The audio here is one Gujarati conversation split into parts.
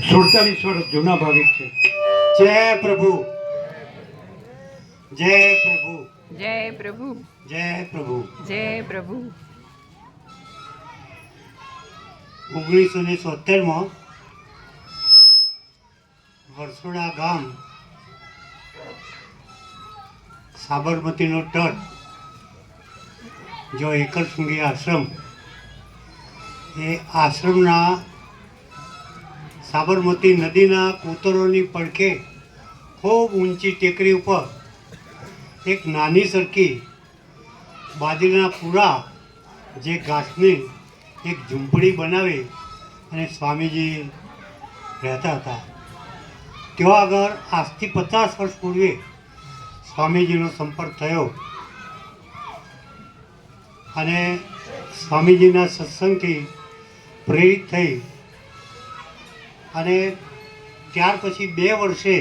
47 વર્ષ જૂના ભાવિક છે. જય પ્રભુ, જય પ્રભુ, જય પ્રભુ, જય પ્રભુ. જય પ્રભુ. 1970માં વરસોડા ગામ સાબરમતીનો તટ જો એકલશૃંગી આશ્રમ, એ આશ્રમના સાબરમતી નદીના કોતરોની પડખે ખૂબ ઊંચી ટેકરી ઉપર એક નાની સરખી બાજરીના પૂરા જે ઘાસની એક ઝૂંપડી બનાવી અને સ્વામીજી રહેતા હતા. ત્યાં આગળ આજથી 50 વર્ષ પૂર્વે સ્વામીજીનો સંપર્ક થયો અને સ્વામીજીના સત્સંગથી પ્રેરિત થઈ અને ત્યાર પછી 2 વર્ષે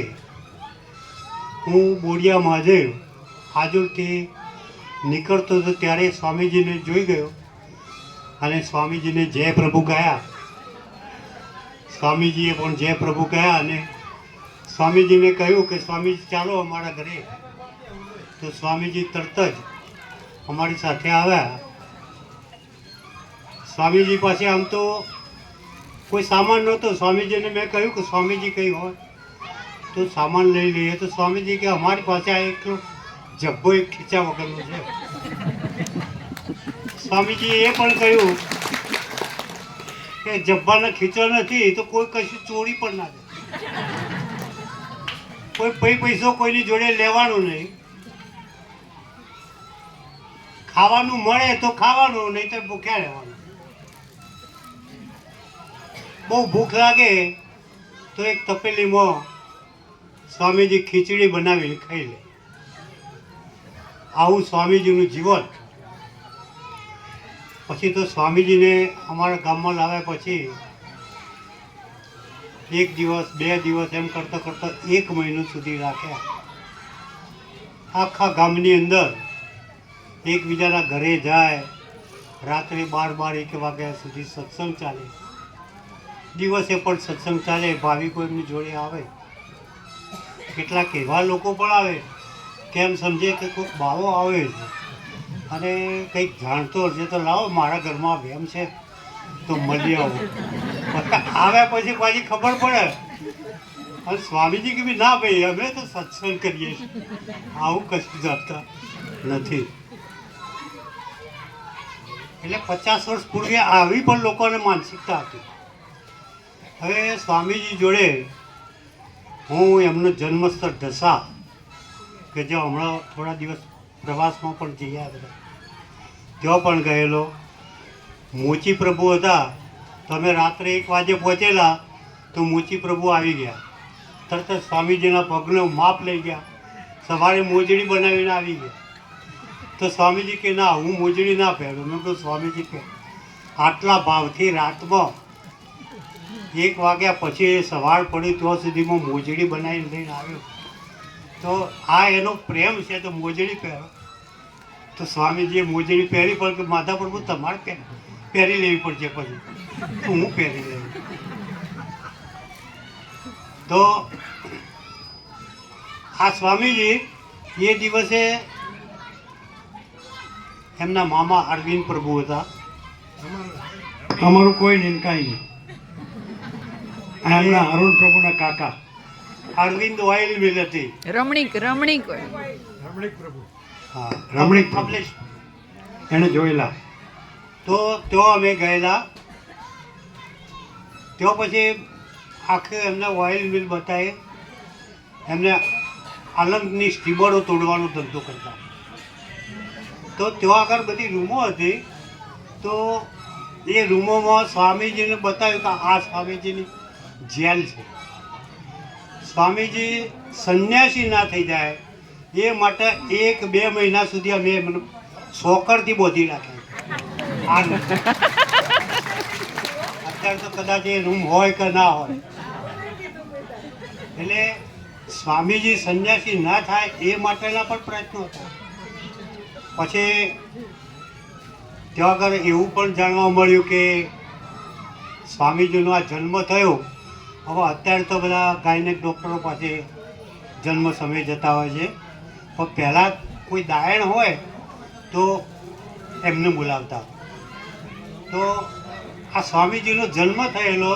હું બોડિયા મહાદેવ આજુલથી નીકળતો હતો ત્યારે સ્વામીજીને જોઈ ગયો અને સ્વામીજીને જય પ્રભુ ગયા. સ્વામીજીએ પણ જય પ્રભુ ગયા અને સ્વામીજીને કહ્યું કે સ્વામીજી ચાલો અમારા ઘરે. તો સ્વામીજી તરત જ અમારી સાથે આવ્યા. સ્વામીજી પાસે આમ તો કોઈ સામાન નહોતો. સ્વામીજીને મેં કહ્યું કે સ્વામીજી કંઈ હોય તો સામાન લઈ લઈએ. તો સ્વામીજી કે અમારી પાસે આ એક જબ્બો એક ખીચા વગરનો છે. સ્વામીજીએ એ પણ કહ્યું કે જબ્બાનો ખીચો નથી તો કોઈ કશું ચોરી પણ ના દે. કોઈ પૈસો કોઈની જોડે લેવાનો નહીં. ખાવાનું મળે તો ખાવાનું, નહીં તો ભૂખ્યા રહેવાનું. બહુ ભૂખ લાગે તો એક તપેલીમાં સ્વામીજી ખીચડી બનાવીને ખાઈ લે. આવું સ્વામીજીનું જીવન. પછી તો સ્વામીજીને અમારા ગામમાં લાવ્યા પછી 1 દિવસ 2 દિવસ એમ કરતાં કરતાં 1 મહિનો સુધી રાખ્યા. આખા ગામની અંદર એકબીજાના ઘરે જાય. રાત્રે 12-1 વાગ્યા સુધી સત્સંગ ચાલે. દિવસે પણ સત્સંગ ચાલે. ભાવિકો એમની જોડે આવે. કેટલાક એવા લોકો પણ આવે કેમ સમજે કે કોઈક બાવો આવે છે અને કંઈક જાણતો હશે તો લાવો મારા ઘરમાં વેમ છે તો મળી આવો. આવ્યા પછી પાછી ખબર પડે અને સ્વામીજી કે ના ભાઈ અમે તો સત્સંગ કરીએ છીએ, આવું કશું જાણતા નથી. એટલે 50 વર્ષ પૂર્વે આવી પણ લોકોને માનસિકતા હતી. હવે સ્વામીજી જોડે હું એમનો જન્મસ્થળ ઢસા કે જે હમણાં થોડા દિવસ પ્રવાસમાં પણ જઈ આવ્યા ત્યાં પણ ગયેલો. મોચી પ્રભુ હતા તો અમે રાત્રે 1 વાગે પહોંચેલા તો મોચી પ્રભુ આવી ગયા. તરત જ સ્વામીજીના પગનું માપ લઈ ગયા. સવારે મોજડી બનાવીને આવી ગયા. તો સ્વામીજી કે ના હું મોજડી ના પહેરું. મેં કહ્યું સ્વામીજી કે આટલા ભાવથી રાતમાં 1 વાગ્યા પછી સવાર પડી ત્યાં સુધીમાં મોજડી બનાવીને લઈને આવ્યો તો આ એનો પ્રેમ છે તો મોજડી પહેરો. તો સ્વામીજીએ મોજડી પહેરી પણ કે માતા પ્રભુ તમારે પહેરી લેવી પડશે. પછી તો હું પહેરી લેવી. તો આ સ્વામીજી એ દિવસે એમના મામા અરવિંદ પ્રભુ હતા. અમારું કોઈ નહીં, કાંઈ નહીં. આ એમના અરુણ પ્રભુના કાકા અરવિંદ ઓઇલ મિલ હતી. રમણીક રમણીક હોય. હા, રમણીક પબ્લિશ. એને જોયેલા. તો ત્યાં અમે ગયેલા. ત્યાં પછી આખે એમને ઓઇલ મિલ બતાવી. એમને આલંદની સ્ટીમરો તોડવાનો ધંધો કરતા. તો ત્યાં આગળ બધી રૂમો હતી. તો એ રૂમોમાં સ્વામીજીને બતાવ્યું કે આ સ્વામીજીની જેલ છે. સ્વામીજી સંન્યાસી ના થઈ જાય એ માટે 1-2 મહિના સુધી અમે એમને સોકરથી બોધી રાખ્યા. અત્યારે તો કદાચ એ રૂમ હોય કે ના હોય. એટલે સ્વામીજી સંન્યાસી ના થાય એ માટેના પણ પ્રયત્નો હતા. પછી ત્યાં આગળ એવું પણ જાણવા મળ્યું કે સ્વામીજીનો આ જન્મ થયો હવે અત્યારે તો બધા ગાયનેક ડૉક્ટરો પાસે જન્મ સમયે જતા હોય છે, પણ પહેલાં કોઈ દાયણ હોય તો એમને બોલાવતા. તો આ સ્વામીજીનો જન્મ થયેલો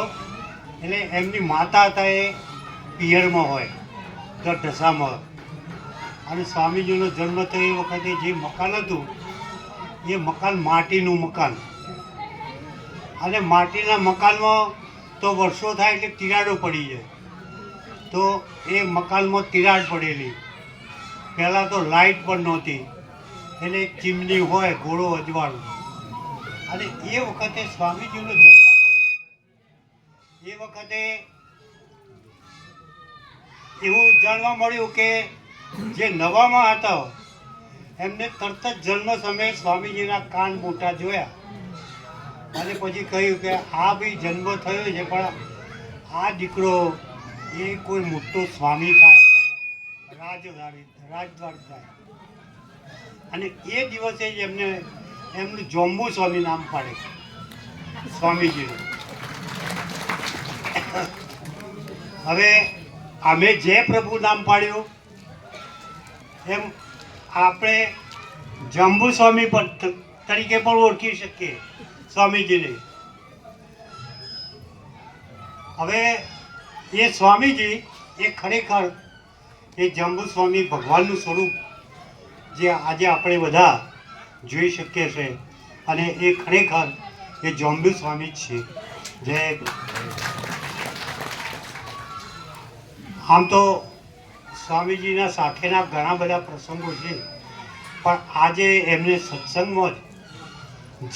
એટલે એમની માતા હતા એ પિયરમાં હોય તો ઢસામાં, અને સ્વામીજીનો જન્મ થયો એ વખતે જે મકાન હતું એ મકાન માટીનું મકાન, અને માટીના મકાનમાં તો વર્ષો થાય એટલે તિરાડો પડી જાય. તો એ મકાનમાં તિરાડ પડેલી, પહેલાં તો લાઇટ પણ નહોતી, એટલે એક ચીમની હોય ઘોડો અજવાળું. અને એ વખતે સ્વામીજીનો જન્મ થયો એ વખતે એવું જાણવા મળ્યું કે જે નવામાં હતા એમને તરત જ જન્મ સમયે સ્વામીજીના કાન મોટા જોયા, અને પછી કહ્યું કે આ ભાઈ જન્મ થયો છે પણ આ દીકરો એ કોઈ મોટો સ્વામી થાય, રાજદ્વાર થાય. અને એ દિવસે જ એમનું જોંબુ સ્વામી નામ પાડે સ્વામીજીનું. હવે અમે જે પ્રભુ નામ પાડ્યું એમ આપણે જંબુ સ્વામી તરીકે પણ ઓળખી શકીએ સ્વામીજીને. હવે એ સ્વામીજી એ ખરેખર એ જંબુ સ્વામી ભગવાનનું સ્વરૂપ જે આજે આપણે બધા જોઈ શકીએ છીએ, અને એ ખરેખર એ જંબુ સ્વામી જ છે. જે આમ તો સ્વામીજીના સાથેના ઘણા બધા પ્રસંગો છે, પણ આજે એમને સત્સંગમાં જ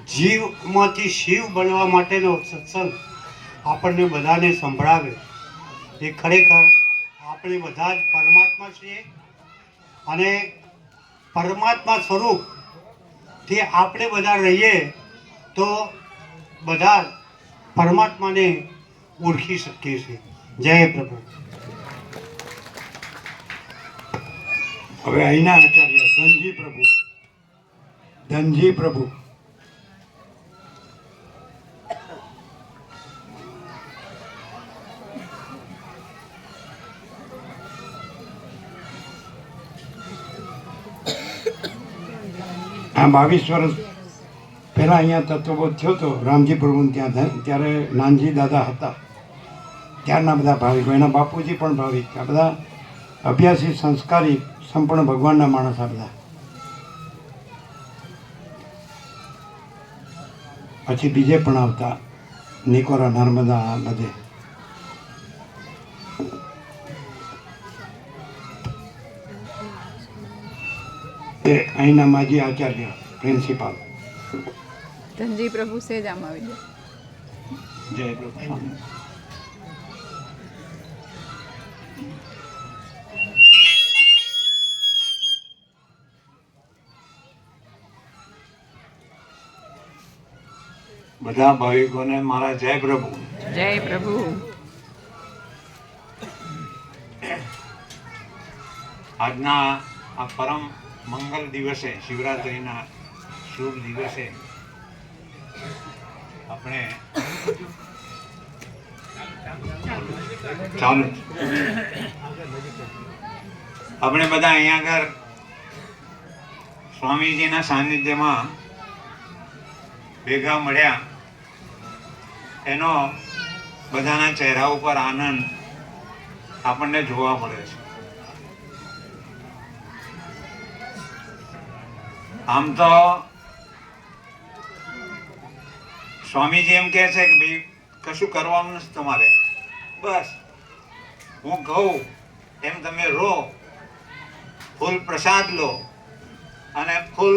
જીવમાંથી શિવ બનવા માટેનો સત્સંગ આપણને બધાને સંભળાવે. એ ખરેખર આપણે બધા જ પરમાત્મા છીએ, અને પરમાત્મા સ્વરૂપથી આપણે બધા રહીએ તો બધા પરમાત્માને ઓળખી શકીએ છીએ. જય પ્રભુ. હવે અહીંના આચાર્ય ધનજી પ્રભુ. આ 22 વર્ષ પહેલાં અહીંયા તત્વબોધ થયો હતો રામજી પ્રભુ ત્યાં, ત્યારે નાનજી દાદા હતા. ત્યારના બધા ભાવિકો, એના બાપુજી પણ ભાવિક, આ બધા અભ્યાસી સંસ્કારી સંપૂર્ણ ભગવાનના માણસ આ બધા. પછી બીજે પણ આવતા નિકોરા, નર્મદા, બધે. એ અહીંના માજી આચાર્ય પ્રિન્સિપાલ. ધનજી પ્રભુ સેજ આમ આવી જાય. જય પ્રભુ. બધા ભાવિકોને મારા જય પ્રભુ. જય પ્રભુ. આજના આ પરમ મંગલ દિવસે, શિવરાત્રિના શુભ દિવસે આપણે બધા અહીંયા આગળ સ્વામીજીના સાનિધ્યમાં ભેગા મળ્યા, એનો બધાના ચહેરા ઉપર આનંદ આપણને જોવા મળે છે. આમ તો સ્વામીજી એમ કહે છે કે ભાઈ કશું કરવાનું નથી તમારે, બસ હું કહું એમ તમે રો, ફૂલ પ્રસાદ લો અને ફૂલ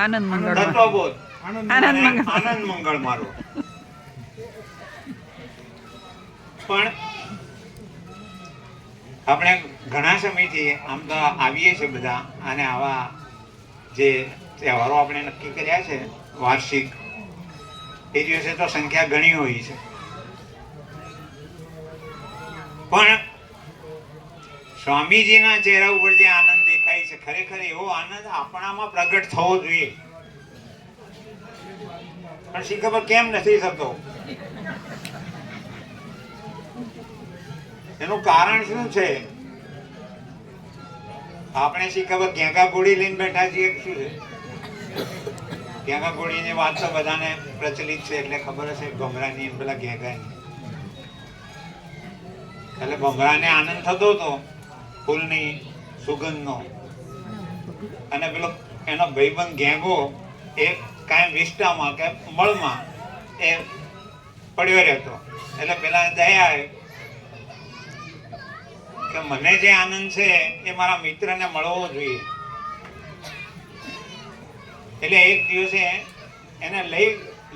આનંદ મંગળ તત્વબોધ આનંદ મંગળ મારો. પણ આપણે ઘણા સમયથી આમ તો આવીએ છીએ બધા, અને આવા જે તહેવારો આપણે નક્કી કર્યા છે વાર્ષિક, એ દિવસે તો સંખ્યા ઘણી હોય છે, પણ સ્વામીજીના ચહેરા ઉપર જે આનંદ દેખાય છે, ખરેખર એવો આનંદ આપણામાં પ્રગટ થવો જોઈએ. પણ શી ખબર કેમ નથી થતો. એનું કારણ શું છે? આપણે શી ખબર ઘેંઘા ઘોડી લઈને બેઠા છીએ કે શું છે? ઘેંઘા ઘોડીની વાત તો બધાને પ્રચલિત છે એટલે ખબર હશે, ભમરાની પેલા ઘેંઘાની. એટલે ભમરાને આનંદ થતો હતો ફૂલની સુગંધનો, અને પેલો એનો ભાઈબંધ ઘેંઘો એ કાંઈ વિષ્ટામાં કે મળમાં એ પડ્યો રહેતો. એટલે પેલા દયા આવી કે મને જે આનંદ છે એ મારા મિત્રને મળવો જોઈએ. એટલે એક દિવસે એને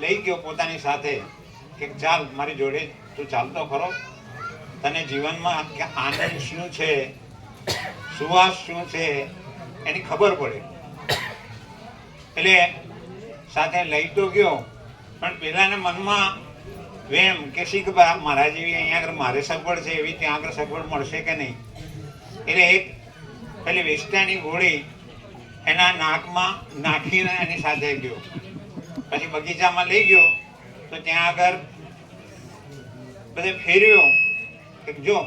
લઈ ગયો પોતાની સાથે કે ચાલ મારી જોડે તું ચાલતો ખરો, તને જીવનમાં આનંદ શું છે, સુવાસ શું છે એની ખબર પડે. એટલે સાથે લઈ તો ગયો, પણ પેલાને મનમાં વેમ કે શીખ મારા જેવી અહીંયા આગળ મારે સગવડ છે એવી ત્યાં આગળ સગવડ મળશે કે નહીં. એટલે એક પેલી વિષ્ટાની ગોળી એના નાકમાં નાખીને એની સાથે ગયો. પછી બગીચામાં લઈ ગયો તો ત્યાં આગળ બધે ફેરવ્યો કે જો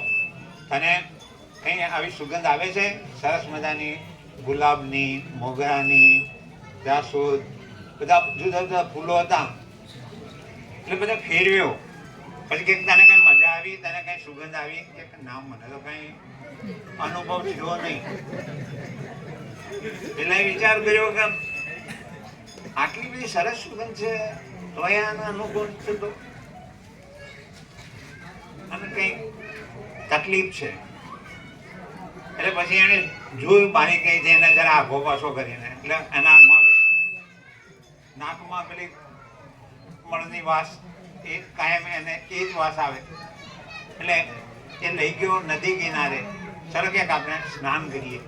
તને કંઈ આવી સુગંધ આવે છે સરસ મજાની, ગુલાબની, મોગરાની, જાસૂદ, બધા જુદા જુદા ફૂલો હતા. એટલે બધા ફેરવ્યો. પછી કે તને કઈ મજા આવી, તને કઈ સુગંધ આવી? કે ના, મને તો કઈ અનુભવ થયો નહીં. પેલા વિચાર કર્યો કે આટલી બધી સરસ સુગંધ છે તો આનો અનુભવ થતો, અને કઈ તકલીફ છે. એટલે પછી એને જોયું બારી કઈ છે, એને જરા આઘો પાછો કરીને, એટલે એના નાકમાં પેલી મળની વાસ એ કાયમ એને એ જ વાસ આવે. એટલે એ લઈ ગયો નદી કિનારે, ચલો કે આપણે સ્નાન કરીએ.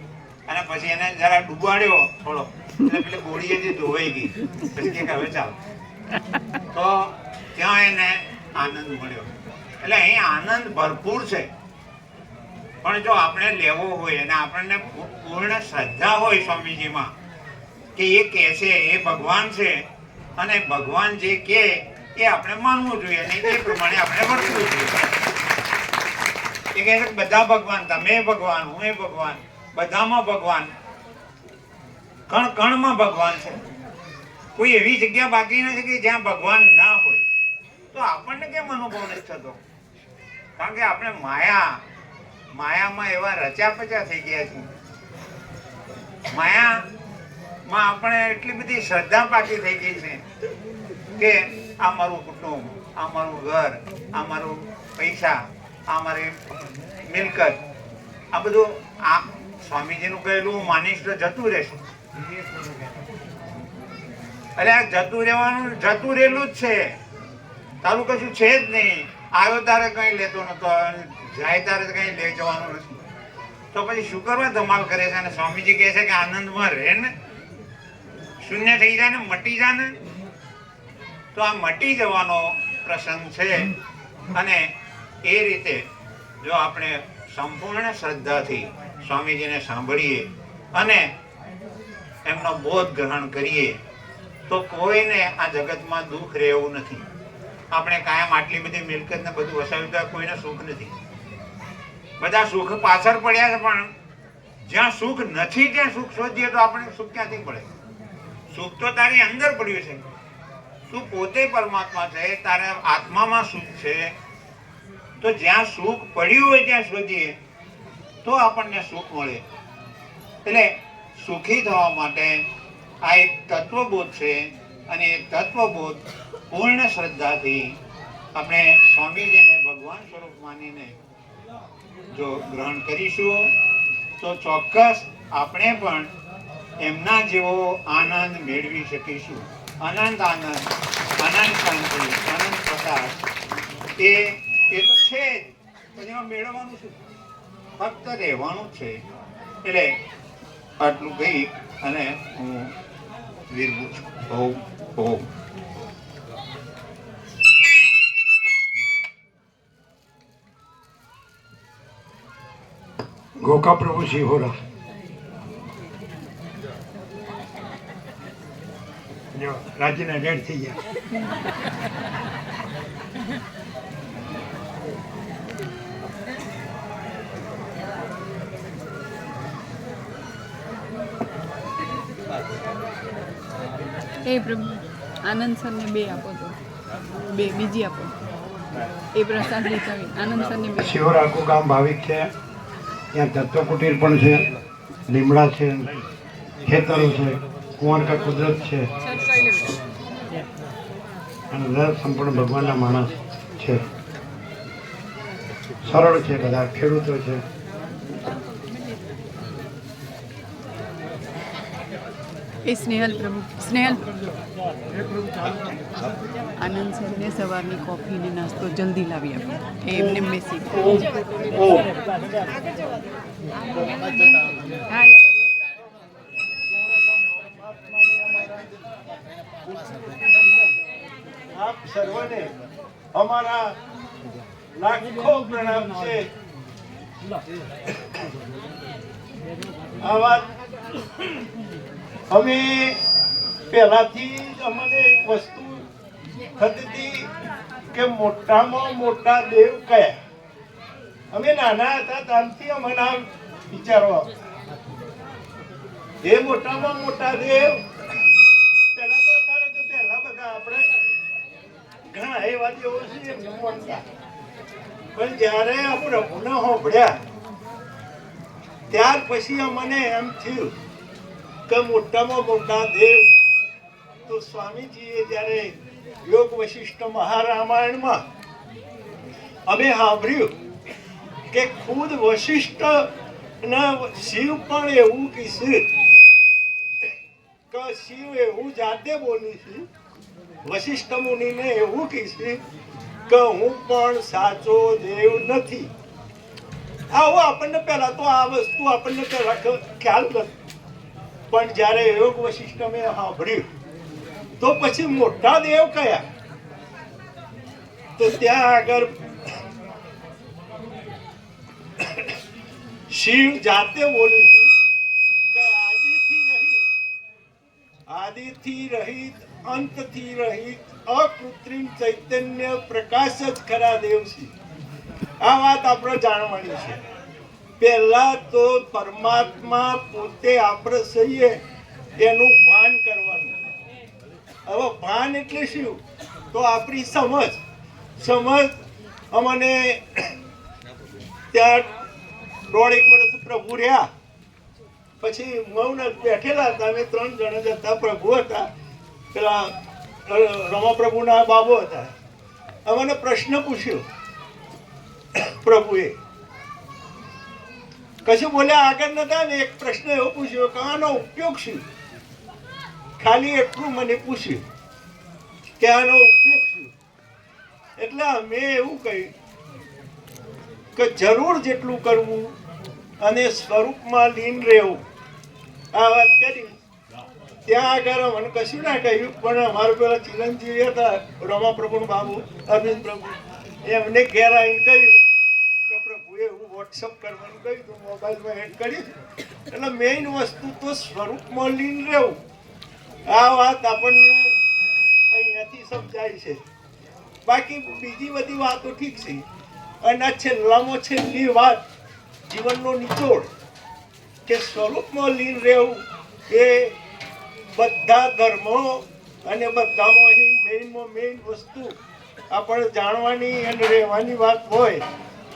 અને પછી એને જરા ડૂબાડ્યો થોડો, એટલે પેલી ગોળીએ જે ધોવાઈ ગઈ. પછી કે હવે ચાલો, તો ત્યાં એને આનંદ મળ્યો. એટલે અહીં આનંદ ભરપૂર છે, પણ જો આપણે લેવો હોય અને આપણને પૂર્ણ શ્રદ્ધા હોય સ્વામીજીમાં કે એ કહે છે એ ભગવાન છે, અને ભગવાન જે કહે એ આપણે માનવું જોઈએ અને એ પ્રમાણે આપણે વર્તવું જોઈએ. એ કહે છે બધા ભગવાન, તમે ભગવાન, હું એ ભગવાન, બધામાં ભગવાન, કણ કણમાં ભગવાન છે. કોઈ એવી જગ્યા બાકી નથી કે જ્યાં ભગવાન ના હોય. તો આપણને કેમ અનુભવ નથી થતો? કારણ કે આપણે માયામાં એવા રચ્યા પચ્યા થઈ ગયા છીએ. માયામાં આપણે એટલી બધી શ્રદ્ધા પાકી થઈ ગઈ છે કે આ મારું કુટુંબ, આ મારું ઘર, આ મારું પૈસા, આ મારી મિલકત, આ બધું આ સ્વામીજીનું કહેલું માનીશ તો જતું રહેશે. અરે આ જતું રહેવાનું, જતું રહેલું જ છે, તારું કશું છે જ નહીં. આવ્યો તારે કઈ લેતો નતો, જાય તારે કઈ લઈ જવાનું નથી. તો પછી શું કરવા ધમાલ કરે છે? અને સ્વામીજી કહે છે કે આનંદમાં રહે ને, શૂન્ય થઈ જાય ને, મટી જાય ને. તો આ મટી જવાનો પ્રસંગ છે. અને એ રીતે જો આપણે સંપૂર્ણ શ્રદ્ધાથી સ્વામીજીને સાંભળીએ અને એમનો બોધ ગ્રહણ કરીએ તો કોઈને આ જગતમાં દુઃખ રહેવું નથી. આપણે કાયમ આટલી બધી મિલકત ને બધું વસાવ્યું તો કોઈને સુખ નથી. બધા સુખ પાછળ પડ્યા છે, પણ જ્યાં સુખ નથી ત્યાં સુખ શોધીએ તો આપણે સુખ ક્યાંથી પડે? સુખ તો તારી અંદર પડ્યું છે. તું પોતે પરમાત્મા છે, તારા આત્મામાં સુખ છે. તો જ્યાં સુખ પડ્યું હોય ત્યાં શોધીએ તો આપણને સુખ મળે. એટલે સુખી થવા માટે આ એક તત્વબોધ છે, અને એ તત્વબોધ પૂર્ણ શ્રદ્ધાથી આપણે સ્વામીજીને ભગવાન સ્વરૂપ માનીને જો ગ્રહણ કરીશું તો ચોક્કસ આપણે પણ એમના જેવો આનંદ મેળવી શકીશું. અનંત આનંદ, અનંત શાંતિ, અનંત પ્રકાશ એ તો છે જ, પણ એમાં મેળવવાનું શું? ફક્ત રહેવાનું જ છે. એટલે આટલું કહી અને હું વિરમું છું. ઓમ ઓમ. ગોકા પ્રભુ સિહોરા. જો રાજીના રેડ થઈ ગયા. એ પ્રભુ આનંદ સરને બે આપો તો બે બીજી આપો એ પ્રસાદ લીધા આનંદ સરને બે શિહોર આખું ગામ ભાવિક છે. ત્યાં તત્વ કુટીર પણ છે, લીમડા છે, ખેતરો છે, કુંવરકા કુદરત છે અને દરેક સંપૂર્ણ ભગવાનના માણસ છે. સરળ છે, બધા ખેડૂતો છે. એ સ્નેહલ પ્રભુ સ્નેહલ આનંદ સરને સવારની કોફી ને નાસ્તો જલ્દી લાવી આપો એ એમને બેસી હા આપ સર્વને અમારા લાખો પ્રણામ છે. આ વાત અમે પહેલાથી જ અમને એક વસ્તુ થતી હતી કે મોટામાં મોટા દેવ કયા. અમે નાના હતા ત્યારથી અમને આ વિચારો આવતા. એ મોટામાં મોટા દેવ પહેલા તો અત્યારે તો પહેલા બધા આપણે ઘણા એવા દેવો છે એમને માનતા. પણ જ્યારે આ પ્રભુને સાંભળ્યા ત્યાર પછી અમને એમ થયું કે મોટામાં મોટા દેવ તો સ્વામીજીએ જ્યારે યોગ વશિષ્ઠ મહારામાયણમાં અમે સાંભળ્યું કે ખુદ વશિષ્ઠ ના શિવ પણ એવું કીધું કે શિવ એવું જાતે બોલ્યું છે. વશિષ્ઠ મુનિને એવું કીધું કે હું પણ સાચો દેવ નથી. આવો આપણને પહેલા તો આ વસ્તુ આપણને પહેલા ખ્યાલ નથી. પણ જ્યારે યોગ વશિષ્ઠ મેં સાંભળ્યું તો પછી મોટા દેવ કયા. તો ત્યાં આગળ શિવ જાતે બોલ્યું કે આદિથી રહિત અંતથી રહિત અકૃત્રિમ ચૈતન્ય પ્રકાશ જ ખરા દેવ છે. આ વાત આપણે જાણવાની છે. પહેલા તો પરમાત્મા પોતે આપણે સહીએ એનું ભાન કરવાનું. હવે ભાન એટલે શું? તો આપણી સમજ અમને ત્યાં 1.5 વર્ષ પ્રભુ રહ્યા. પછી મૌન બેઠેલા હતા. અમે 3 જણ જ હતા. પ્રભુ હતા, પેલા રમાપ્રભુના બાબો હતા. અમને પ્રશ્ન પૂછ્યો પ્રભુએ, કશું બોલ્યા આગળ નતા ને. એક પ્રશ્ન એવો પૂછ્યો કે આનો ઉપયોગ શું? ખાલી એટલું મને પૂછ્યું કે આનો ઉપયોગ શું. એટલે અમે એવું કહ્યું કે જરૂર જેટલું કરવું અને સ્વરૂપમાં લીન રહેવું. આ વાત કરી. ત્યાં આગળ મને કશું ના કહ્યું. પણ અમારા પેલા ચિરંજીવી હતા રમાપ્રભુ બાબુ, અરવિંદ પ્રભુ, એમને ઘેર આવીને કહ્યું કે પ્રભુએ એવું વોટ્સઅપ કરવાનું કહ્યું તો મોબાઈલમાં એડ કર્યું. એટલે મેઇન વસ્તુ તો સ્વરૂપમાં લીન રહેવું. આ વાત આપણને અહીંયાથી સમજાય છે. બાકી બીજી બધી વાતો ઠીક છે. અને આ છેલ્લામાં છેલ્લી વાત, જીવનનો નિચોડ કે સ્વરૂપમાં લીન રહેવું એ બધા ધર્મો અને બધામાં મેઇનમાં મેઇન વસ્તુ આપણે જાણવાની અને રહેવાની વાત હોય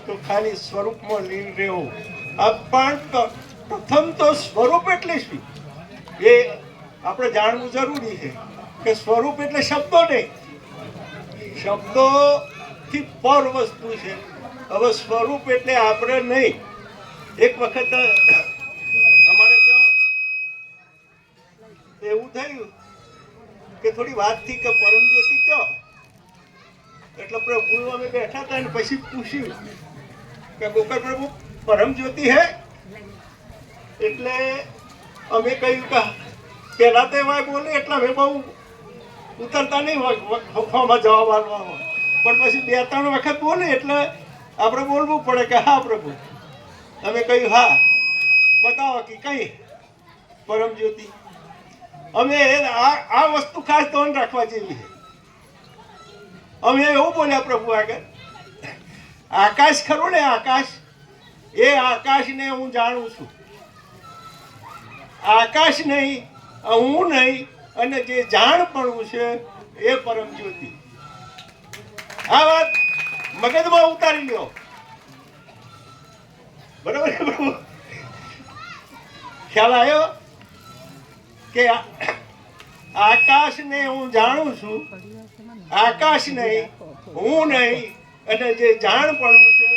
તો ખાલી સ્વરૂપમાં લીન રહેવું. પણ પ્રથમ તો સ્વરૂપ એટલે શું એ આપણે જાણવું જરૂરી છે. કે સ્વરૂપ એટલે શબ્દો નહીં, શબ્દોથી પર વસ્તુ છે. હવે સ્વરૂપ એટલે આપણે નહીં. એક વખત અમારે ત્યાં એવું થયું કે થોડી વાત થી કે પરમજ્યોતિ કયો. એટલે પ્રભુ અમે બેઠા હતા ને પછી પૂછ્યું કે ગોકળ પ્રભુ પરમજ્યોતિ હે? એટલે અમે કહ્યું કે પેલા તો એવા બોલે એટલે અમે બહુ ઉતરતા નહીં વખવામાં જવાબ આપવામાં. પણ પછી 2-3 વખત બોલે એટલે આપણે બોલવું પડે કે હા પ્રભુ. અમે કહ્યું હા બતાવો કે કઈ પરમજ્યોતિ. અમે આ વસ્તુ ખાસ ધ્યાન રાખવા જેવી છે. અમે એવું બોલ્યા પ્રભુ આગળ, આકાશ ખરું ને આકાશ, એ આકાશને હું જાણું છું. આકાશ નહીં, હું નહીં, અને જે જાણપણું છે એ પરમ જ્યોતિ. આ વાત મગજમાં ઉતારી લ્યો. બરાબર છે પ્રભુ? ખ્યાલ આવ્યો કે આકાશને હું જાણું છું, આકાશ નહીં, હું નહીં, અને જે જાણપણું છે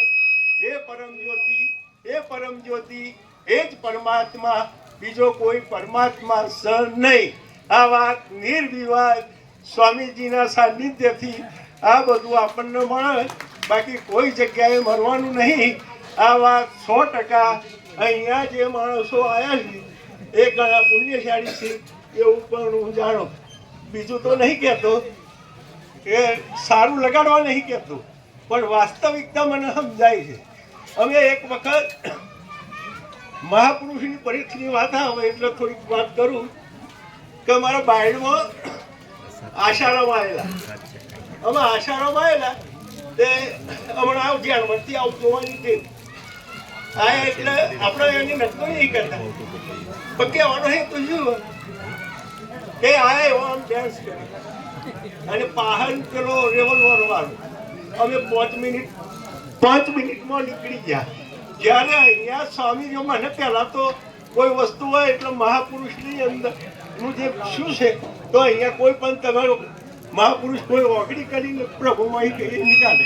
એ પરમ જ્યોતિ, એ પરમ જ્યોતિ, એ જ પરમાત્મા, બીજો કોઈ પરમાત્મા સર નહીં. આ વાત નિર્વિવાદ સ્વામીજીના સાનિધ્યથી આ બધું આપણને મળે, બાકી કોઈ જગ્યાએ મળવાનું નહીં. આ વાત 100% અહીંયા જે માણસો આવ્યા છે એ ઘણા પુણ્યશાળી છે એવું પણ હું જાણું. બીજું તો નહીં કહેતો, કે સારું લગાડવા નહીં કહેતો, પણ વાસ્તવિકતા મને સમજાય છે. અમે એક વખત મહાપુરુષની પરીક્ષની વાત આવે એટલે થોડીક વાત કરું કે અમારા બાયડમાં આશારામ આવેલા. અમે આશારામ આવેલા તે હમણાં આવતી જોવાની છે. આ એટલે આપણે એની નકલો નહીં કરતા, પણ કહેવાનો હેતુ શું કે આ એવો આમ ડાન્સ કરે અને પાહન પેલો રેવોલ્વર વાળો. અમે 5 મિનિટમાં નીકળી ગયા. જ્યારે અહીંયા સ્વામીજીઓ મને પહેલા તો કોઈ વસ્તુ હોય એટલે મહાપુરુષની અંદરનું જે શું છે, તો અહીંયા કોઈ પણ તમારો મહાપુરુષ કોઈ ઓગળી કરીને પ્રભુમાં કહી નીકાળે.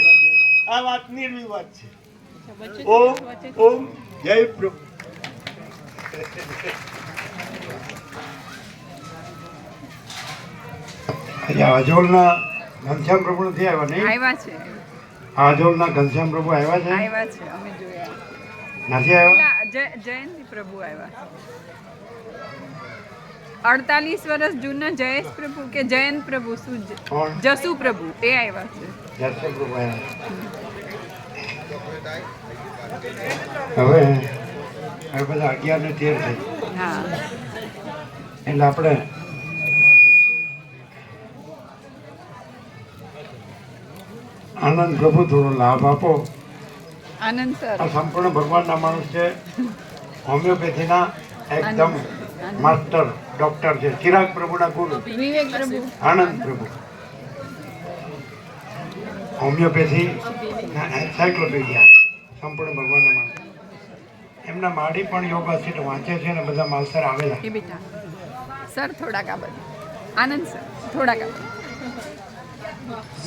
આ વાત નિર્વિવાદ છે. ઓમ ઓમ જય પ્રભુ. આજે આજોલના ઘનશ્યામ પ્રભુ નથી આવ્યા નહીં? આવ્યા છે, આજોલના ઘનશ્યામ પ્રભુ આવ્યા છે? આવ્યા છે, અમે જોયા. નથી આવ્યા? પેલા જયંતિ પ્રભુ આવ્યા. 48 વર્ષ જૂના જયેશ પ્રભુ કે જયંત પ્રભુ, શું કોણ? જસુ પ્રભુ, એ આવ્યા છે. ઘનશ્યામ પ્રભુ આવ્યા. હવે બધા 11 ને 13 થઈ, હા, એટલે આપણે આનંદ પ્રભુ થોડો લાભ આપો. આનંદ સર. આ સંપૂર્ણ ભગવાનના માણસ છે, હોમિયોપેથીના એકદમ માસ્ટર ડોક્ટર છે. ચિરાગ પ્રભુના ગુરુ વિવેક પ્રભુ, આનંદ પ્રભુ, હોમિયોપેથી એન્સાઇક્લોપીડિયા, સંપૂર્ણ ભગવાનના માણસ. એમના માડી પણ યોગા સીટ વાંચે છે ને બધા માલસર આવેલા. એ બેટા સર થોડાક આ બધું. આનંદ સર થોડાક આ બધું.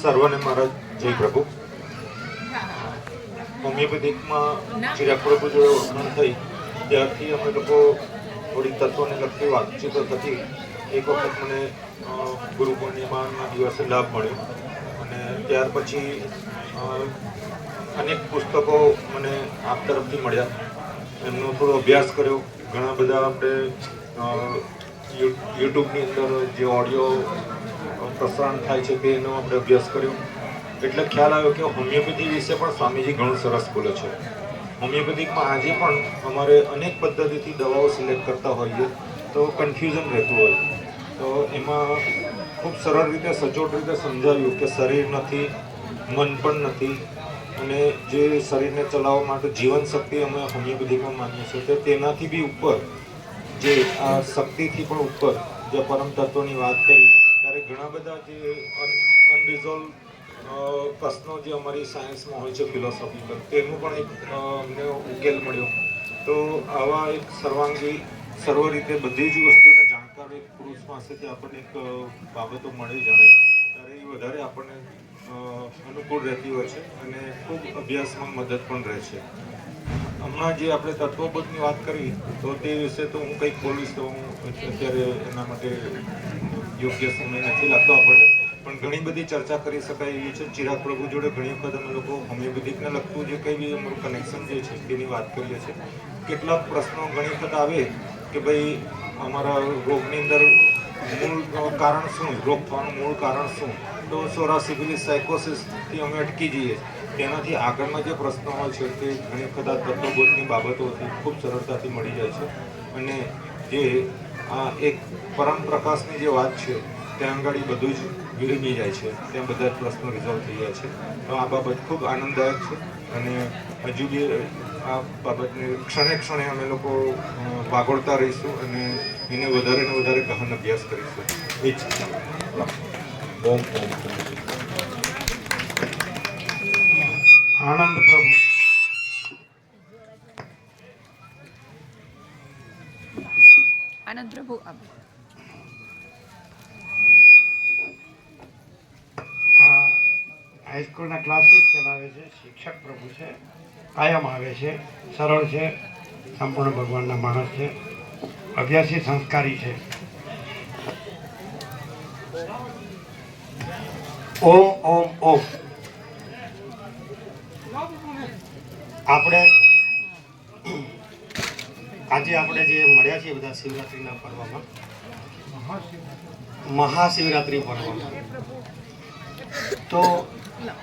સર્વને મારા જય પ્રભુ. હોમિયોપેથિકમાં ચિરાગ પ્રભુ જોડે ઓળખાણ થઈ ત્યારથી અમે લોકો થોડી તત્વને લગતી વાતચીતો થતી. એક વખત મને ગુરુ પૂર્ણિમાના દિવસે લાભ મળ્યો અને ત્યાર પછી અનેક પુસ્તકો મને આપ તરફથી મળ્યા. એમનો થોડો અભ્યાસ કર્યો. ઘણા બધા આપણે યુટ્યુબની અંદર જે ઓડિયો પ્રસારણ થાય છે તેનો આપણે અભ્યાસ કર્યો. એટલે ખ્યાલ આવ્યો કે હોમિયોપેથી વિશે પણ સ્વામીજી ઘણું સરસ બોલે છે. હોમિયોપેથિકમાં આજે પણ અમારે અનેક પદ્ધતિથી દવાઓ સિલેક્ટ કરતા હોઈએ તો કન્ફ્યુઝન રહેતું હોય, તો એમાં ખૂબ સરળ રીતે સચોટ રીતે સમજાવ્યું કે શરીર નથી, મન પણ નથી, અને જે શરીરને ચલાવવા માટે જીવન શક્તિ અમે હોમિયોપેથિકમાં માનીએ છીએ, તો તેનાથી બી ઉપર જે આ શક્તિથી પણ ઉપર જે પરમ તત્વની વાત કરી ત્યારે ઘણા બધા જે અનરિઝોલ્વ પ્રશ્નો જે અમારી સાયન્સમાં હોય છે, ફિલોસોફિકલ, તેનું પણ એક અમને ઉકેલ મળ્યો. તો આવા એક સર્વાંગી સર્વ રીતે બધી જ વસ્તુને જાણકાર એક પુરુષ પાસેથી આપણને એક બાબતો મળી જાણે ત્યારે એ વધારે આપણને અનુકૂળ રહેતી હોય છે અને ખૂબ અભ્યાસમાં મદદ પણ રહે છે. હમણાં જે આપણે તત્વબોધની વાત કરી તો તે વિશે તો હું કંઈક બોલીશ તો હું અત્યારે એના માટે યોગ્ય સમય નથી લાગતો આપણને, પણ ઘણી બધી ચર્ચા કરી શકાય એવી છે. ચિરાગ પ્રભુ જોડે ઘણી વખત અમે લોકો હોમિયોપેથિકને લગતું જે કંઈ બી અમારું કનેક્શન જે છે તેની વાત કરીએ છીએ. કેટલાક પ્રશ્નો ઘણી વખત આવે કે ભાઈ અમારા રોગની અંદર મૂળ કારણ શું, રોગ થવાનું મૂળ કારણ શું, તો સોરા સિફિલિસ સાયકોસિસથી અમે અટકી જઈએ. તેનાથી આગળના જે પ્રશ્નો હોય છે તે ઘણી વખત આ તત્વબોધની બાબતોથી ખૂબ સરળતાથી મળી જાય છે અને જે આ એક પરમ પ્રકાશની જે વાત છે ત્યાં આગળ બધું જ વિરમી જાય છે, ત્યાં બધા જ પ્રશ્નો રિઝોલ્વ થઈ જાય છે. તો આ બાબત ખૂબ આનંદદાયક છે અને હજુ બી આ બાબતને ક્ષણે ક્ષણે અમે લોકો વાગોળતા રહીશું અને એને વધારે ને વધારે ગહન અભ્યાસ કરીશું. એ જ ઓમ ઓમ. આનંદ પ્રભુ. આનંદ પ્રભુ આપ. આ હાઈસ્કૂલના ક્લાસીસ ચલાવે છે, શિક્ષક પ્રભુ છે, કાયમ આવે છે, સરળ છે, સંપૂર્ણ ભગવાનના માણસ છે, અભ્યાસી સંસ્કારી છે. ઓમ ઓમ ઓમ. આપણે આજે આપણે જે મળ્યા છીએ બધા શિવરાત્રિના પર્વમાં, મહાશિવરાત્રિ પર્વમાં, તો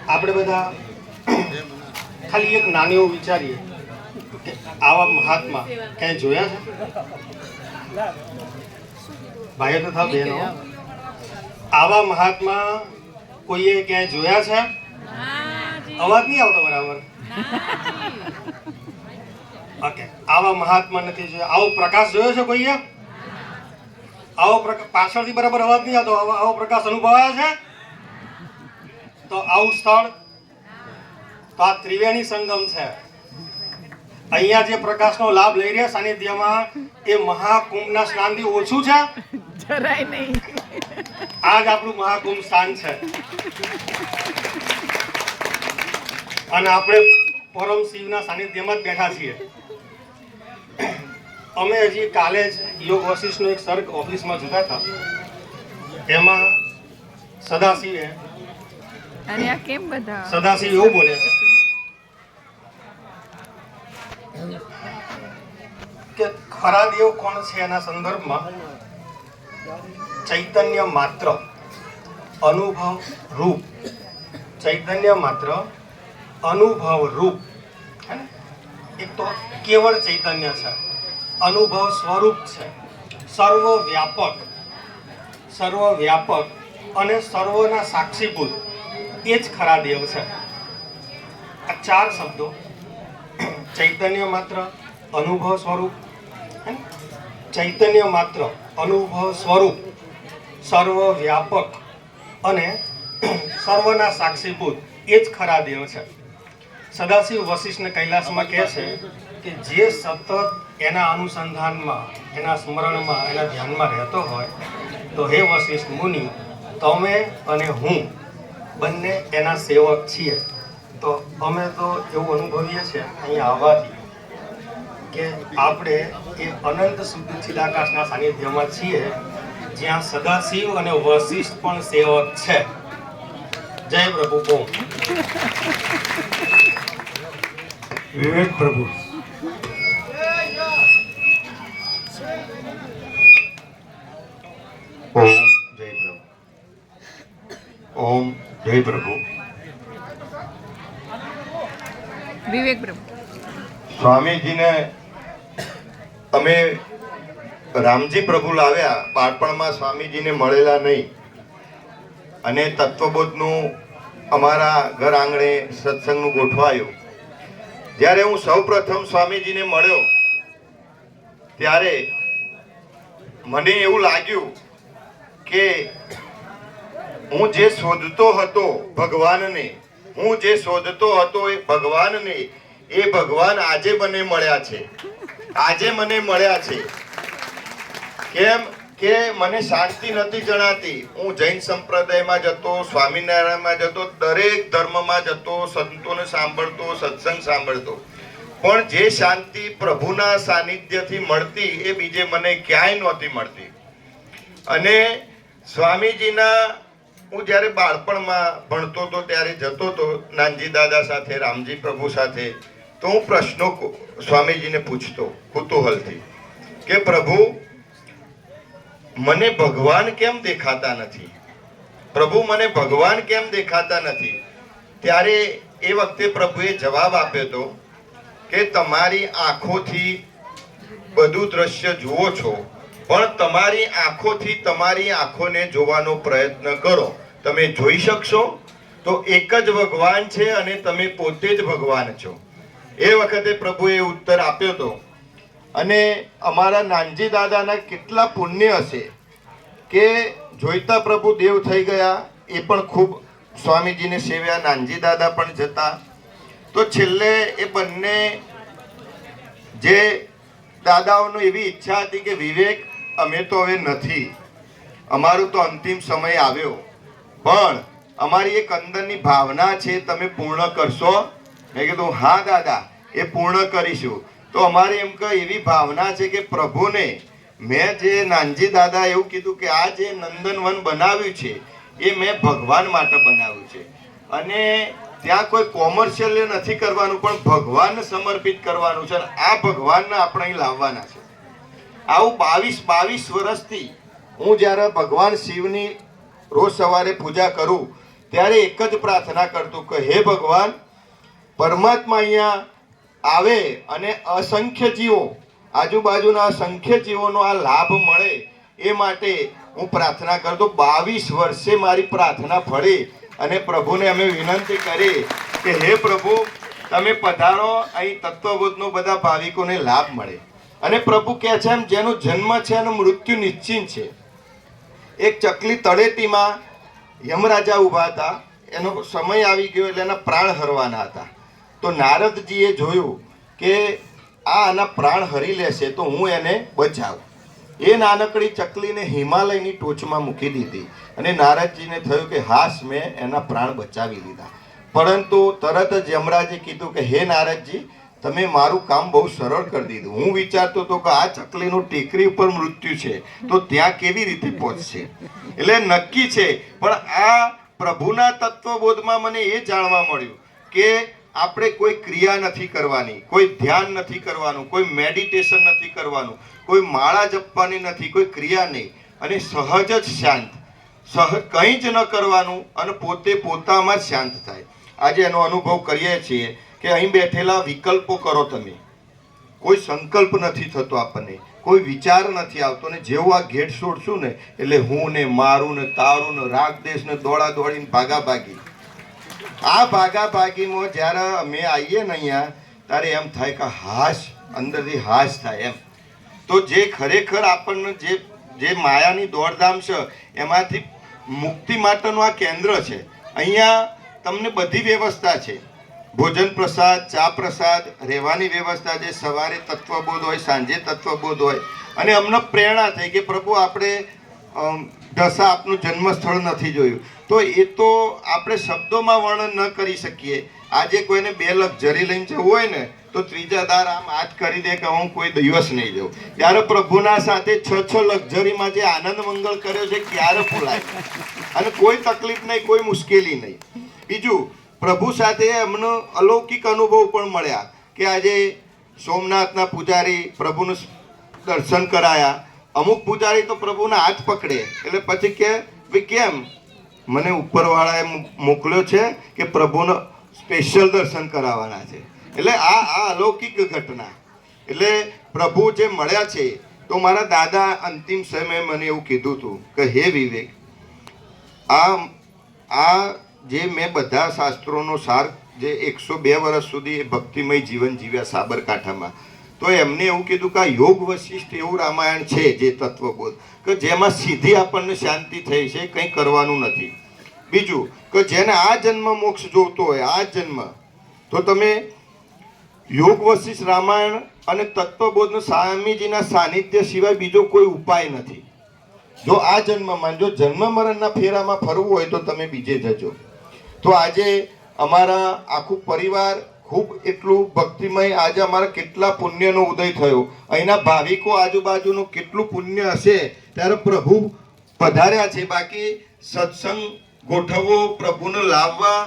આપણે બધા ખાલી એક નાનું એવું વિચારીએ કે આવા મહાત્મા ક્યાંય જોયા છે? ભાઈઓ તો થાવ બહેનો, આવા મહાત્મા કોઈએ ક્યાંય જોયા છે? અવાજ નહીં આવતો બરાબર. ઓકે, આવા મહાત્મા નથી જોયા. આવો પ્રકાશ જોયો છે કોઈએ? આવો પ્રકાશ પાછળથી બરાબર અવાજ નહીં આવતો. આવો પ્રકાશ અનુભવાયો છે? તો આવું સ્થળ, તો આ ત્રિવેણી સંગમ છે. અહીંયા જે પ્રકાશનો લાભ લઈ રહ્યા સાનિધ્યમાં, એ મહાકુંભના સ્નાનથી ઓછું છે? જરાય નહીં. આ જ આપણું મહાકુંભ સ્થાન છે. અને આપણે પરમ શિવના સાનિધ્યમાં જ બેઠા છીએ. અમે હજી કાલે જ યોગ વશિષ્ઠનો એક સર્ગ ઓફિસમાં જતા હતા, એમાં સદાશિવે અને આ કેમ બધા સદાશિવ એવું બોલે કે ખરા દેવ કોણ છે એના સંદર્ભમાં ચૈતન્ય માત્ર અનુભવ રૂપ, ચૈતન્ય માત્ર અનુભવ રૂપ, હે ને? એક તો કેવળ ચૈતન્ય છે, અનુભવ સ્વરૂપ છે, સર્વવ્યાપક અને સર્વના સાક્ષીભૂત, એ જ ખરા દેવ છે. આ ચાર શબ્દો, ચૈતન્ય માત્ર અનુભવ સ્વરૂપ, ચૈતન્ય માત્ર અનુભવ સ્વરૂપ, સર્વવ્યાપક અને સર્વના સાક્ષીભૂત, એ જ ખરા દેવ છે. સદાશિવ વશિષ્ઠને કૈલાસમાં કહે છે કે જે સતત એના અનુસંધાનમાં, એના સ્મરણમાં, એના ધ્યાનમાં રહેતો હોય, તો હે વશિષ્ઠ મુનિ, તમે અને હું બંને એના સેવક છીએ. તો અમે તો એવું અનુભવીએ છીએ અહીંયા આવવાથી કે આપણે એ અનંત શુદ્ધ ચિદાકાશના સાનિધ્યમાં છીએ, જ્યાં સદાશિવ અને વશિષ્ઠ પણ સેવક છે. જય પ્રભુ. ઓમ. વિવેક પ્રભુ. ઓમ જય પ્રભુ. ઓમ જય પ્રભુ. વિવેક પ્રભુ. સ્વામીજીને અમે રામજી પ્રભુ લાવ્યા, બાળપણમાં સ્વામીજીને મળેલા નહીં, અને તત્વબોધનું અમારા ઘર આંગણે સત્સંગનું ગોઠવાયું. જ્યારે હું સૌ પ્રથમ સ્વામીજીને મળ્યો ત્યારે મને એવું લાગ્યું કે હું જે શોધતો હતો ભગવાનને, એ ભગવાન આજે મને મળ્યા છે. કેમ કે મને શાંતિ નથી જણાતી. હું જૈન સંપ્રદાયમાં જતો, સ્વામિનારાયણમાં જતો, દરેક ધર્મમાં જતો, સંતોને સાંભળતો, સત્સંગ સાંભળતો, પણ જે શાંતિ પ્રભુના સાનિધ્યથી મળતી એ બીજે મને ક્યાંય નહોતી મળતી. અને સ્વામીજીના હું જ્યારે બાળપણમાં ભણતો હતો ત્યારે જતો હતો નાનજી દાદા સાથે, રામજી પ્રભુ સાથે, તો હું પ્રશ્નો સ્વામીજીને પૂછતો કુતૂહલથી કે પ્રભુ, મને ભગવાન કેમ દેખાતા નથી? ત્યારે એ વખતે પ્રભુએ જવાબ આપ્યો હતો કે તમારી આંખોથી બધું દ્રશ્ય જુઓ છો, પણ તમારી આંખોથી તમારી આંખોને જોવાનો પ્રયત્ન કરો. તમે જોઈ શકશો તો એક જ ભગવાન છે અને તમે પોતે જ ભગવાન છો. એ વખતે પ્રભુએ ઉત્તર આપ્યો હતો. અને અમારા નાનજી દાદાના કેટલા પુણ્ય હશે કે જોઈતા પ્રભુ દેવ થઈ ગયા. એ પણ ખૂબ સ્વામીજીને સેવ્યા. નાનજી દાદા પણ જતા. તો છેલ્લે એ બંને જે દાદાઓનો એવી ઈચ્છા હતી કે વિવેક અમે તો હવે નથી, અમારું તો અંતિમ સમય આવ્યો, પણ અમારી એક અંદરની ભાવના છે, તમે પૂર્ણ કરશો? મેં કીધું હા દાદા, એ પૂર્ણ કરીશું. તો અમારી એમ કે એવી ભાવના છે કે પ્રભુને મેં જે નાનજી દાદા એવું કીધું કે આ જે નંદનવન બનાવ્યું છે એ મેં ભગવાન માટે બનાવ્યું છે અને ત્યાં કોઈ કોમર્શિયલ નથી કરવાનું, પણ ભગવાનને સમર્પિત કરવાનું છે. આ ભગવાનને આપણે અહીં લાવવાના છે. આવું 22 વર્ષથી હું જ્યારે ભગવાન શિવની રોજ સવારે પૂજા કરું ત્યારે એક જ પ્રાર્થના કરતો કે હે ભગવાન, પરમાત્મા અહીંયા આવે અને અસંખ્ય જીવો, આજુબાજુના અસંખ્ય જીવોનો આ લાભ મળે એ માટે હું પ્રાર્થના કરતો. 22 વર્ષે મારી પ્રાર્થના ફળી અને પ્રભુને અમે વિનંતી કરી કે હે પ્રભુ, તમે પધારો, અહીં તત્વબોધનો બધા ભાવિકોને લાભ મળે. અને પ્રભુ કહે છે એમ જેનો જન્મ છે એનું મૃત્યુ નિશ્ચિત છે. એક ચકલી તળેટીમાં યમરાજા ઊભા હતા. એનો સમય આવી ગયો એટલે એના પ્રાણ હરવાના હતા. તો નારદજીએ જોયું કે આના પ્રાણ હરી લેશે તો હું એને બચાવું. એ નાનકડી ચકલીને હિમાલયની ટોચમાં મૂકી દીધી અને નારદજીને થયું કે હાશ, મેં એના પ્રાણ બચાવી લીધા. પરંતુ તરત જ યમરાજે કીધું કે હે નારદજી, તમે મારું કામ બહુ સરળ કરી દીધું. હું વિચારતો હતો કે આ ચકલીનું ટેકરી ઉપર મૃત્યુ છે તો ત્યાં કેવી રીતે પહોંચશે, એટલે નક્કી છે. પણ આ પ્રભુના તત્વબોધમાં મને એ જાણવા મળ્યું કે આપણે કોઈ ક્રિયા નથી કરવાની, કોઈ ધ્યાન નથી કરવાનું, કોઈ મેડિટેશન નથી કરવાનું, કોઈ માળા જપવાની નથી, કોઈ ક્રિયા નહીં, અને સહજ જ શાંત, કંઈ જ ન કરવાનું અને પોતે પોતામાં જ શાંત થાય. આજે એનો અનુભવ કરીએ છીએ કે અહીં બેઠેલા વિકલ્પો કરો તમે, કોઈ સંકલ્પ નથી થતો આપણને, કોઈ વિચાર નથી આવતો. ને જેવું આ ગેટ છોડશું ને એટલે હું ને મારું ને તારું ને રાગ દેશ ને દોડા દોડીને ભાગાભાગી. આ ભાગાભાગીમાં જ્યારે અમે આવીએ ને અહીંયા ત્યારે એમ થાય કે હાશ, અંદરથી હાશ થાય એમ. તો જે ખરેખર આપણને જે માયાની દોડધામ છે એમાંથી મુક્તિ માટેનું આ કેન્દ્ર છે. અહીંયા તમને બધી વ્યવસ્થા છે, ભોજન પ્રસાદ, ચા પ્રસાદ, રહેવાની વ્યવસ્થા છે. સવારે તત્વબોધ હોય, સાંજે તત્વબોધ હોય. અને અમને પ્રેરણા થઈ કે પ્રભુ, આપણે ઢસા આપનું જન્મસ્થળ નથી જોયું તો એ તો આપણે શબ્દોમાં વર્ણન ન કરી શકીએ. આજે કોઈને 2 લક્ઝરી લઈને જવું હોય ને તો ત્રીજા દાર આમ આજ કરી દે કે હું કોઈ દિવસ નહીં જાઉં. ત્યારે પ્રભુના સાથે 6 લક્ઝરીમાં જે આનંદ મંગળ કર્યો છે ક્યારે ભૂલાય, અને કોઈ તકલીફ નહીં, કોઈ મુશ્કેલી નહીં. બીજું, પ્રભુ સાથે અમને અલૌકિક અનુભવ પણ મળ્યા કે આજે સોમનાથના પૂજારી પ્રભુનું દર્શન કરાયા. અમુક પૂજારી તો પ્રભુના હાથ પકડે એટલે પછી કે ભાઈ કેમ, મને ઉપરવાળાએ મોકલ્યો છે કે પ્રભુનો સ્પેશિયલ દર્શન કરાવવાના છે. એટલે આ અલૌકિક ઘટના. એટલે પ્રભુ જે મળ્યા છે. તો મારા દાદા અંતિમ સમયે મને એવું કીધું હતું કે હે વિવેક, આ જે મેં બધા શાસ્ત્રોનો સાર, જે 102 વર્ષ સુધી એ ભક્તિમય જીવન જીવ્યા સાબરકાંઠામાં, તો એમને એવું કીધું કે આ યોગ વશિષ્ઠ એવું રામાયણ છે જે તત્વબોધ, કે જેમાં સીધી આપણને શાંતિ થઈ છે, કંઈ કરવાનું નથી. બીજું કે જેને આ જન્મ મોક્ષ જોતો હોય, આ જન્મ, તો તમે યોગ વશિષ્ઠ રામાયણ અને તત્વબોધનું સ્વામીજીના સાનિધ્ય સિવાય બીજો કોઈ ઉપાય નથી. જો આ જન્મમાં, જો જન્મ મરણના ફેરામાં ફરવું હોય તો તમે બીજે જજો. તો આજે અમારા આખું પરિવાર ખૂબ એટલું ભક્તિમય, આજે અમારા કેટલા પુણ્યનો ઉદય થયો. અહીંના ભાવિકો આજુબાજુનું કેટલું પુણ્ય હશે ત્યારે પ્રભુ પધાર્યા છે. બાકી સત્સંગ ગોઠવવો, પ્રભુને લાવવા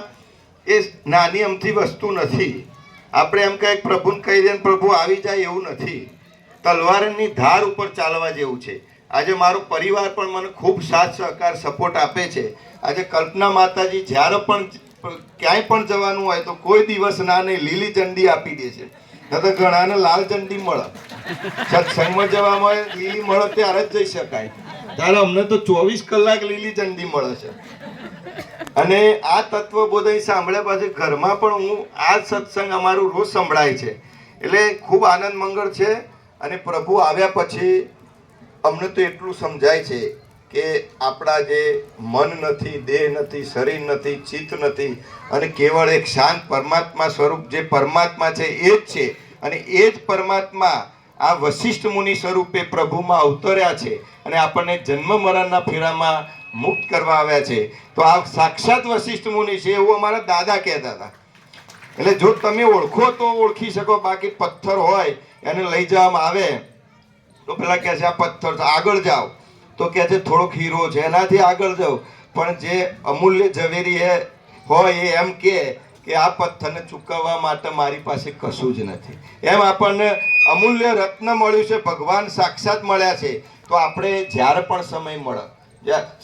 એ નાની અમથી વસ્તુ નથી. આપણે એમ કંઈક પ્રભુને કહી દે પ્રભુ આવી જાય એવું નથી. તલવારની ધાર ઉપર ચાલવા જેવું છે. આજે મારો પરિવાર પણ મને ખૂબ સાથ સહકાર સપોર્ટ આપે છે. આજે કલ્પના માતાજી જ્યારે પણ ક્યાંય પણ જવાનું હોય તો કોઈ દિવસ ના નહીં, લીલી ઝંડી આપી દે છે ન તો ઘણાને લાલ ઝંડી મળે. સત્સંગમાં જવામાં લીલી મળે ત્યારે જ જઈ શકાય. ત્યારે અમને તો 24 કલાક લીલી ઝંડી મળે છે. અને આ તત્વબોધ અહીં સાંભળ્યા પછી ઘરમાં પણ હું આ સત્સંગ અમારું રોજ સંભળાય છે. એટલે ખૂબ આનંદ મંગળ છે. અને પ્રભુ આવ્યા પછી અમને તો એટલું સમજાય છે કે આપણા જે મન નથી, દેહ નથી, શરીર નથી, ચિત્ત નથી, અને કેવળ એક શાંત પરમાત્મા સ્વરૂપ જે પરમાત્મા છે એ જ છે. અને એ જ પરમાત્મા આ વશિષ્ઠ મુનિ સ્વરૂપે પ્રભુમાં અવતર્યા છે અને આપણને જન્મ મરણના ફેરામાં મુક્ત કરવા આવ્યા છે. તો આ સાક્ષાત વશિષ્ઠ મુનિ છે એવું અમારા દાદા કહેતા હતા. એટલે જો તમે ઓળખો તો ઓળખી શકો, બાકી પથ્થર હોય એને લઈ જવામાં આવે તો પેલા કહે છે આ પથ્થર છે, આગળ જાઓ તો કહે છે થોડોક હીરો છે, એનાથી આગળ જાઓ. પણ જે અમૂલ્ય ઝવેરી હોય એ એમ કે આ પથ્થરને ચૂકવવા માટે મારી પાસે કશું જ નથી. એમ આપણને અમૂલ્ય રત્ન મળ્યું છે, ભગવાન સાક્ષાત મળ્યા છે. તો આપણે જ્યારે પણ સમય મળે,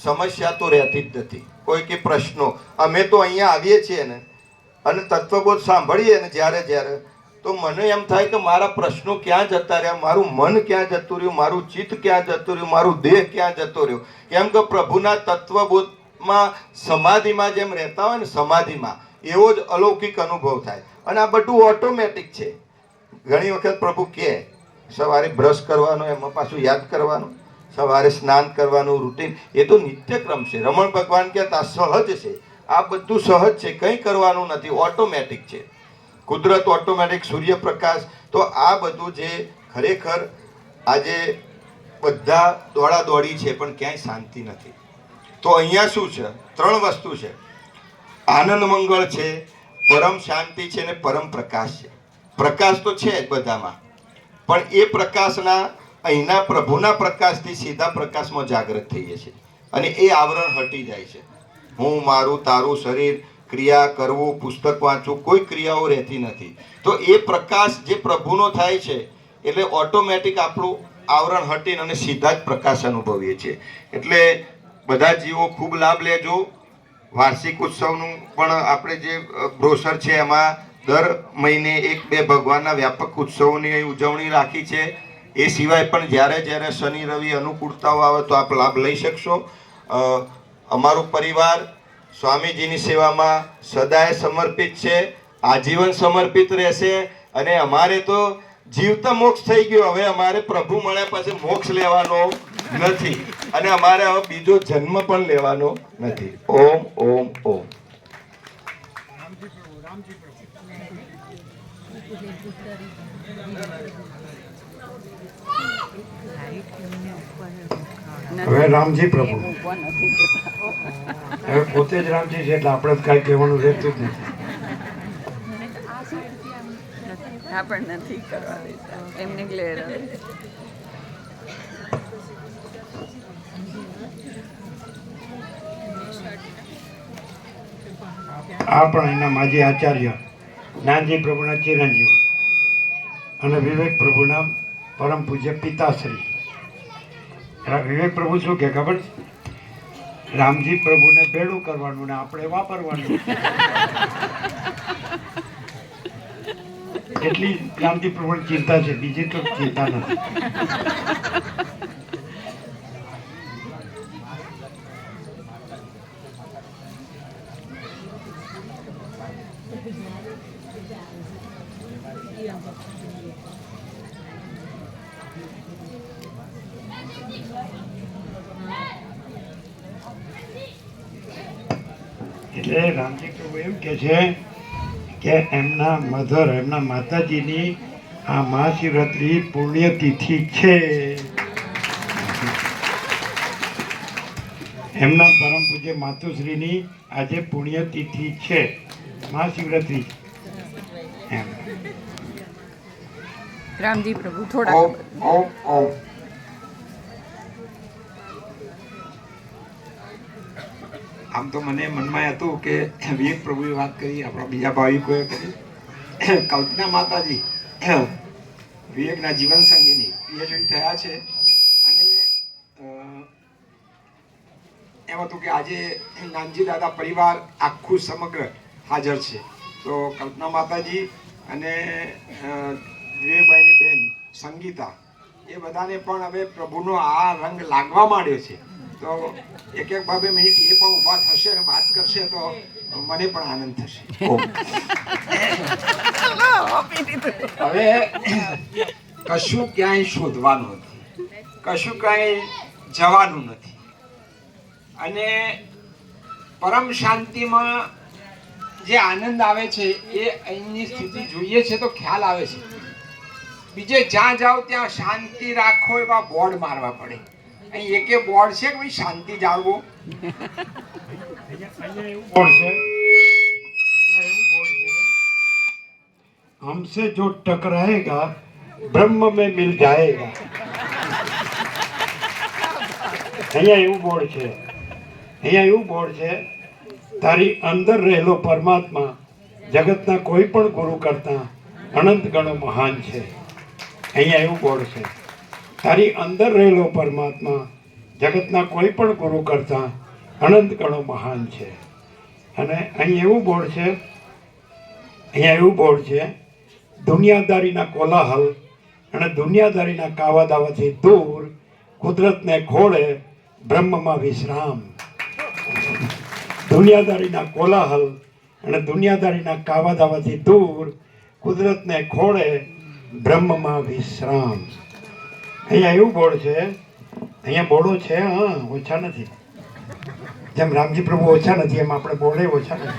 સમસ્યા તો રહેતી જ નથી, કોઈ કે પ્રશ્નો, અમે તો અહીંયા આવીએ છીએ ને અને તત્વબોધ સાંભળીએ ને જ્યારે તો મને એમ થાય કે મારા પ્રશ્નો ક્યાં જતા રહ્યા, મારું મન ક્યાં જતું રહ્યું, મારું ચિત્ત ક્યાં જતું રહ્યું, મારું દેહ ક્યાં જતો રહ્યો. કેમ કે પ્રભુના તત્વબોધમાં સમાધિમાં જેમ રહેતા હોય ને, સમાધિમાં એવો જ અલૌકિક અનુભવ થાય. અને આ બધું ઓટોમેટિક છે. ઘણી વખત પ્રભુ કહે સવારે બ્રશ કરવાનો, એમાં પાછું યાદ કરવાનું, સવારે સ્નાન કરવાનું રૂટીન, એ તો નિત્યક્રમ છે. રમણ ભગવાન કહેતા સહજ છે. આ બધું સહજ છે, કંઈ કરવાનું નથી, ઓટોમેટિક છે. કુદરત ઓટોમેટિક, સૂર્યપ્રકાશ. તો આ બધું જે ખરેખર આજે બધા દોડા દોડી છે પણ ક્યાંય શાંતિ નથી. તો અહીંયા શું છે? 3 વસ્તુ છે. આનંદ મંગળ છે, પરમ શાંતિ છે અને પરમ પ્રકાશ છે. પ્રકાશ તો છે જ બધામાં, પણ એ પ્રકાશના અહીંના પ્રભુના પ્રકાશથી સીધા પ્રકાશમાં જાગૃત થઈએ છીએ અને એ આવરણ હટી જાય છે. હું, મારું, તારું શરીર, ક્રિયા કરવું, પુસ્તક વાંચવું, કોઈ ક્રિયાઓ રહેતી નથી. તો એ પ્રકાશ જે પ્રભુનો થાય છે એટલે ઓટોમેટિક આપણું આવરણ હટીને અને સીધા જ પ્રકાશ અનુભવીએ છીએ. એટલે બધા જીવો ખૂબ લાભ લેજો. વાર્ષિક ઉત્સવનું પણ આપણે જે બ્રોશર છે એમાં દર મહિને 1-2 ભગવાનના વ્યાપક ઉત્સવોની ઉજવણી રાખી છે. એ સિવાય પણ જ્યારે શનિ રવિ અનુકૂળતાઓ આવે તો આપ લાભ લઈ શકશો. અમારું પરિવાર સ્વામીજીની સેવામાં સદાય સમર્પિત છે, આજીવન સમર્પિત રહેશે. અને અમારે તો જીવતા મોક્ષ થઈ ગયો, હવે અમારે પ્રભુ મળ્યા પછી મોક્ષ લેવાનો નથી અને અમારે હવે બીજો જન્મ પણ લેવાનો નથી. ઓમ ઓમ ઓમ. હવે રામજી પ્રભુ હવે પોતે જ રામજી છે એટલે આપણે જ કાંઈ કહેવાનું રહેતું જ નથી. પણ નથી કરવા દેતા, એમને ગ્લેર આવે. આ પણ એના માજી આચાર્ય નાનજી પ્રભુના ચિરંજીવ અને વિવેક પ્રભુના પરમ પૂજ્ય પિતાશ્રી. વિવેક પ્રભુ શું કે ખબર? રામજી પ્રભુને ભેળું કરવાનું ને આપણે વાપરવાનું. એટલી રામજી પ્રભુની ચિંતા છે, બીજી તો ચિંતા નથી. એટલે રામજી પ્રભુ એમ કે છે કે એમના મધર, એમના માતાજીની આ મહાશિવરાત્રિ પુણ્યતિથિ છે. એમના પરમ પૂજ્ય માતુશ્રીની આજે પુણ્યતિથિ છે, મહાશિવરાત્રિ. એમ રામજી પ્રભુ થોડા ઓમ ઓમ ઓમ. આમ તો મને મનમાં હતું કે વિવેક પ્રભુએ વાત કરી, આપણા બીજા ભાવિકોએ કરી, કલ્પના માતાજી વિવેકના જીવન સંગીની પીએચડી થયા છે. અને એમ હતું કે આજે નાનજી દાદા પરિવાર આખું સમગ્ર હાજર છે. તો કલ્પના માતાજી અને વિવેકભાઈની બેન સંગીતા, એ બધાને પણ હવે પ્રભુનો આ રંગ લાગવા માંડ્યો છે. તો એક એક 2 મિનિટ એ પણ ઊભા થશે અને વાત કરશે તો મને પણ આનંદ થશે. હવે કશું ક્યાંય શોધવાનું નથી, કશું ક્યાંય જવાનું નથી, અને પરમ શાંતિમાં જે આનંદ આવે છે એ અહીંની સ્થિતિ જોઈએ છે તો ખ્યાલ આવે છે. બીજે જ્યાં જાઓ ત્યાં શાંતિ રાખો એવા બોર્ડ મારવા પડે. અહીં એકે બોર્ડ છે કે ભાઈ શાંતિ જાળવો? બોર્ડ છે, हमसे जो टकराएगा ब्रह्म में मिल जाएगा. અહીંયા એવું બોર્ડ છે, અહીંયા એવું બોર્ડ છે, તારી અંદર રહેલો પરમાત્મા જગતના કોઈ પણ ગુરુ કરતા અનંત ગણો મહાન છે. અહીંયા એવું બોર્ડ છે, તારી અંદર રહેલો પરમાત્મા જગતના કોઈ પણ ગુરુ કરતા અનંત ગણો મહાન છે. અને અહીં એવું બોર્ડ છે, અહીંયા એવું બોર્ડ છે, દુનિયાદારીના કોલાહલ અને દુનિયાદારીના કાવા દાવાથી દૂર કુદરતને ખોળે બ્રહ્મમાં વિશ્રામ. દુનિયાદારીના કોલાહલ અને દુનિયાદારીના કાવા દાવાથી દૂર કુદરતને ખોળે બ્રહ્મમાં વિશ્રામ. અહીંયા એવું બોર્ડ છે, અહીંયા બોર્ડો છે, હા, ઓછા નથી. જેમ રામજી પ્રભુ ઓછા નથી એમ આપણે બોર્ડે ઓછા નથી.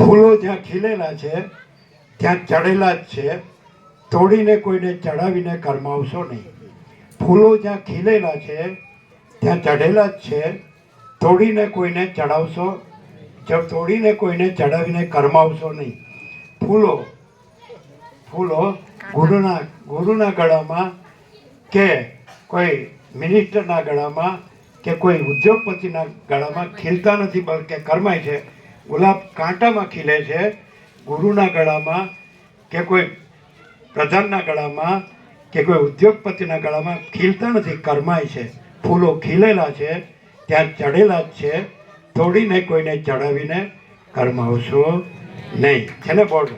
ફૂલો જ્યાં ખીલેલા છે ત્યાં ચડેલા જ છે, તોડીને કોઈને ચડાવીને કરમાવશો નહીં. ફૂલો જ્યાં ખીલેલા છે ત્યાં ચઢેલા જ છે, તોડીને કોઈને ચડાવશો, તોડીને કોઈને ચડાવીને કરમાવશો નહીં. ફૂલો ગુરુના ગળામાં કે કોઈ મિનિસ્ટરના ગળામાં કે કોઈ ઉદ્યોગપતિના ગળામાં ખીલતા નથી, બલકે કરમાય છે. ગુલાબ કાંટામાં ખીલે છે, ગુરુના ગળામાં કે કોઈ પ્રધાનના ગળામાં કે કોઈ ઉદ્યોગપતિના ગળામાં ખીલતા નથી, કરમાય છે. ફૂલો ખીલેલા છે ત્યાં ચડેલા જ છે, તોડીને કોઈને ચડાવીને કરમાવશો નહીં. છે ને બોર્ડ?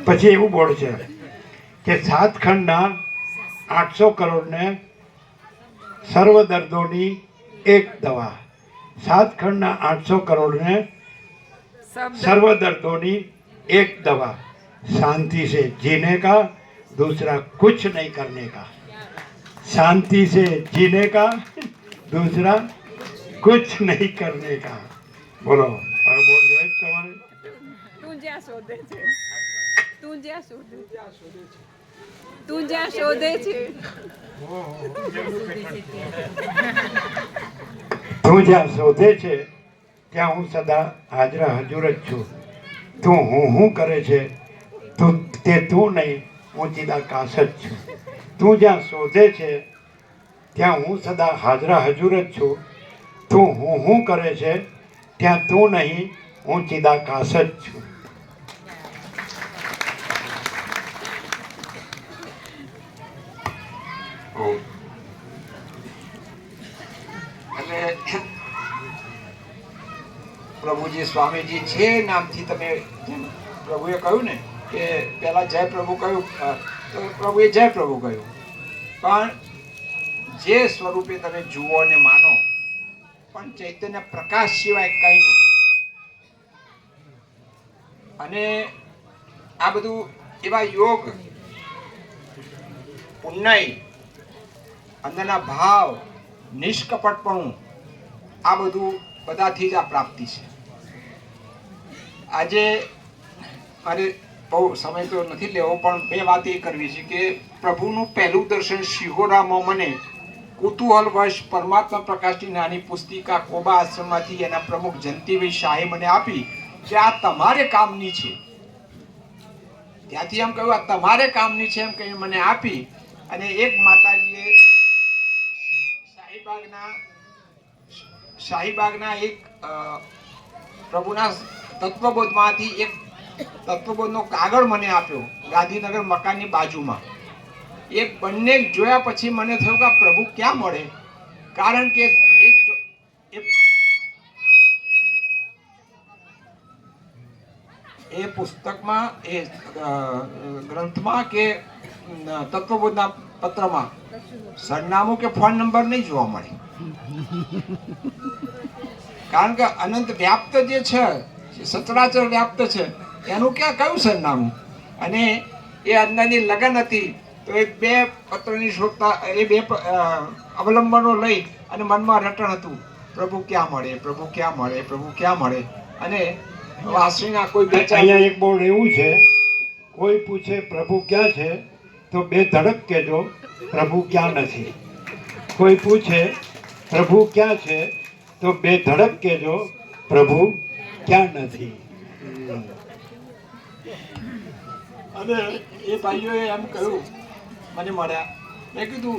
પછી એવું બોર્ડ છે કે 7 ખંડના 800 કરોડને સર્વ દર્દોની એક દવા. 7 ખંડના 800 કરોડને सर्व दर्दों एक दवा. शांति से जीने का, दूसरा कुछ नहीं करने का. शांति से जीने का, दूसरा कुछ नहीं करने का. बोलो હવે બોલ જોઈ તમારે. તું જ્યાં શોધે છે, તું જ્યાં શોધે છે, તું જ્યાં શોધે છે, તું જ્યાં શોધે છે ત્યાં હું સદા હાજરા હજુર જ છું. તું હું કરે છે તે તું નહીં, હું ચિદાકાશ જ છું. તું જ્યાં શોધે છે ત્યાં હું સદા હાજરા હજુર જ છું. તું હું કરે છે ત્યાં તું નહીં, હું ચિદાકાશ જ છું. અને પ્રભુજી સ્વામીજી જે નામથી તમે જેમ પ્રભુએ કહ્યું ને કે પહેલા જય પ્રભુ કહ્યું તો પ્રભુએ જય પ્રભુ કહ્યું, પણ જે સ્વરૂપે તમે જુઓ અને માનો, પણ ચૈતન્ય પ્રકાશ સિવાય કંઈ નથી. અને આ બધું એવા યોગ, પુણ્ય, અંદરના ભાવ, નિષ્કપટપણું, આ બધું બધાથી જ આ પ્રાપ્તિ છે. આજે મારે બહુ સમય તો નથી લેવો, પણ બે વાત એ કરવી છે કે પ્રભુનું પહેલું દર્શન શિહોરામાં મને કુતૂહલવશ પરમાત્મા પ્રકાશની નાની પુસ્તિકા કોબા આશ્રમમાંથી એના પ્રમુખ જયંતિભાઈ શાહે મને આપી કે આ તમારે કામની છે. ત્યાંથી એમ કહ્યું આ તમારે કામની છે એમ કહી મને આપી. અને એક માતાજીએ શાહીબાગના એક પ્રભુના તત્વબોધમાંથી એક તત્વબોધનો કાગળ મને આપ્યો, ગાંધીનગર મકાનની બાજુમાં. એ બંને જોયા પછી મને થયું કે આ પ્રભુ ક્યાં મળે, કારણ કે એ પુસ્તકમાં એ ગ્રંથમાં કે તત્વબોધના પત્રમાં સરનામું કે ફોન નંબર નહીં જોવા મળે. કારણ કે અનંત વ્યાપ્ત જે છે, સચરાચર વ્યાપ્ત છે, એનું ક્યાં કયું સરનામું? અને એ અંદરની લગન હતી તો એ બે પત્રની શોધતા, એ બે અવલંબનો લઈ અને મનમાં રટણ હતું, પ્રભુ ક્યાં મળે, પ્રભુ ક્યાં મળે, પ્રભુ ક્યાં મળે. અને વાસણીના કોઈ બે ચાર અહીંયા એક બોર્ડ એવું છે, કોઈ પૂછે પ્રભુ ક્યાં છે તો બે ધડક કહેજો પ્રભુ ક્યાં નથી. કોઈ પૂછે પ્રભુ ક્યાં છે તો બે ધડક કહેજો પ્રભુ ક્યાં નથી. અને એ ભાઈઓએ એમ કહ્યું, મને મળ્યા, મેં કીધું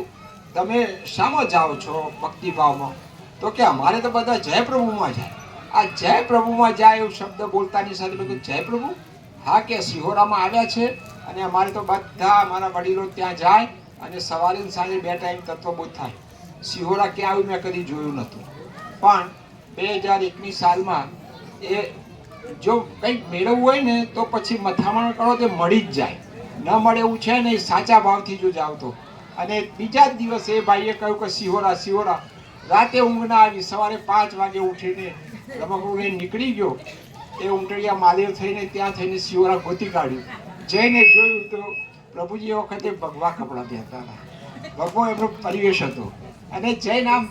તમે શામાં જાઓ છો ભક્તિભાવમાં? તો કે અમારે તો બધા જય પ્રભુમાં જાય. આ જય પ્રભુમાં જાય એવું શબ્દ બોલતાની સાથે મેં કીધું જય પ્રભુ? હા, કે સિહોરામાં આવ્યા છે અને અમારે તો બધા અમારા વડીલો ત્યાં જાય અને સવારે ને સાંજે 2 ટાઈમ તત્વબોધ થાય. સિહોરા ક્યાં આવ્યું મેં કદી જોયું નહોતું, પણ 2001ની સાલમાં એ જો કંઈક મેળવવું હોય ને તો પછી મથામણ કરો તે મળી જ જાય. ન મળે એવું છે ને, સાચા ભાવથી જો જાવ તો. અને બીજા જ દિવસે એ ભાઈએ કહ્યું કે સિહોરા સિહોરા. રાતે ઊંઘ ના આવી, સવારે 5 વાગે ઉઠીને રમકડું લઈને નીકળી ગયો. એ ઊંટડિયા મહાદેવ થઈને ત્યાં થઈને સિહોરા ગોતી કાઢ્યું. જઈને જોયું તો પ્રભુજી એ વખતે ભગવા કપડાં પહેરતા હતા, ભગવો એમનો પરિવેશ હતો. અને જઈને આમ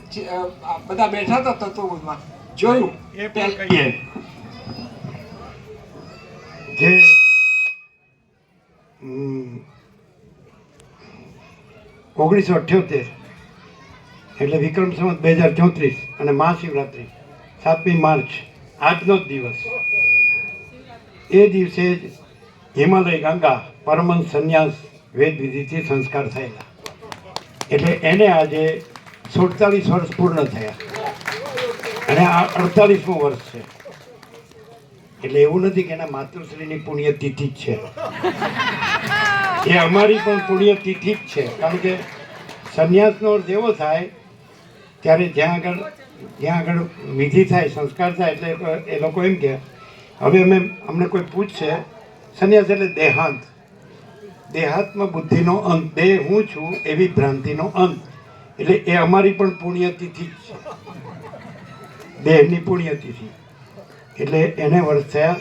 બધા બેઠા હતા તત્વબોધમાં, જોયું એ પણ કહીએ જે 1978 એટલે વિક્રમ સંવત 2034 અને મહાશિવરાત્રિ 7મી માર્ચ, આજનો જ દિવસ. એ દિવસે જ હિમાલય ગંગા પરમહંસ સંન્યાસ વેદ વિધિથી સંસ્કાર થયેલા. એટલે એને આજે 47 વર્ષ પૂર્ણ થયા અને આ 48મું વર્ષ છે. એટલે એવું નથી કે એના માતૃશ્રીની પુણ્યતિથિ જ છે, એ અમારી પણ પુણ્યતિથિ જ છે. કારણ કે સંન્યાસનો અર્થ એવો થાય ત્યારે જ્યાં આગળ વિધિ થાય, સંસ્કાર થાય, એટલે એ લોકો એમ કે હવે અમને કોઈ પૂછશે સંન્યાસ એટલે દેહાંત, દેહાત્મ બુદ્ધિનો અંત, દેહ હું છું એવી ભ્રાંતિનો અંત. એટલે એ અમારી પણ પુણ્યતિથિ જ છે, દેહની પુણ્યતિથિ. એટલે એને વર્ષ થયા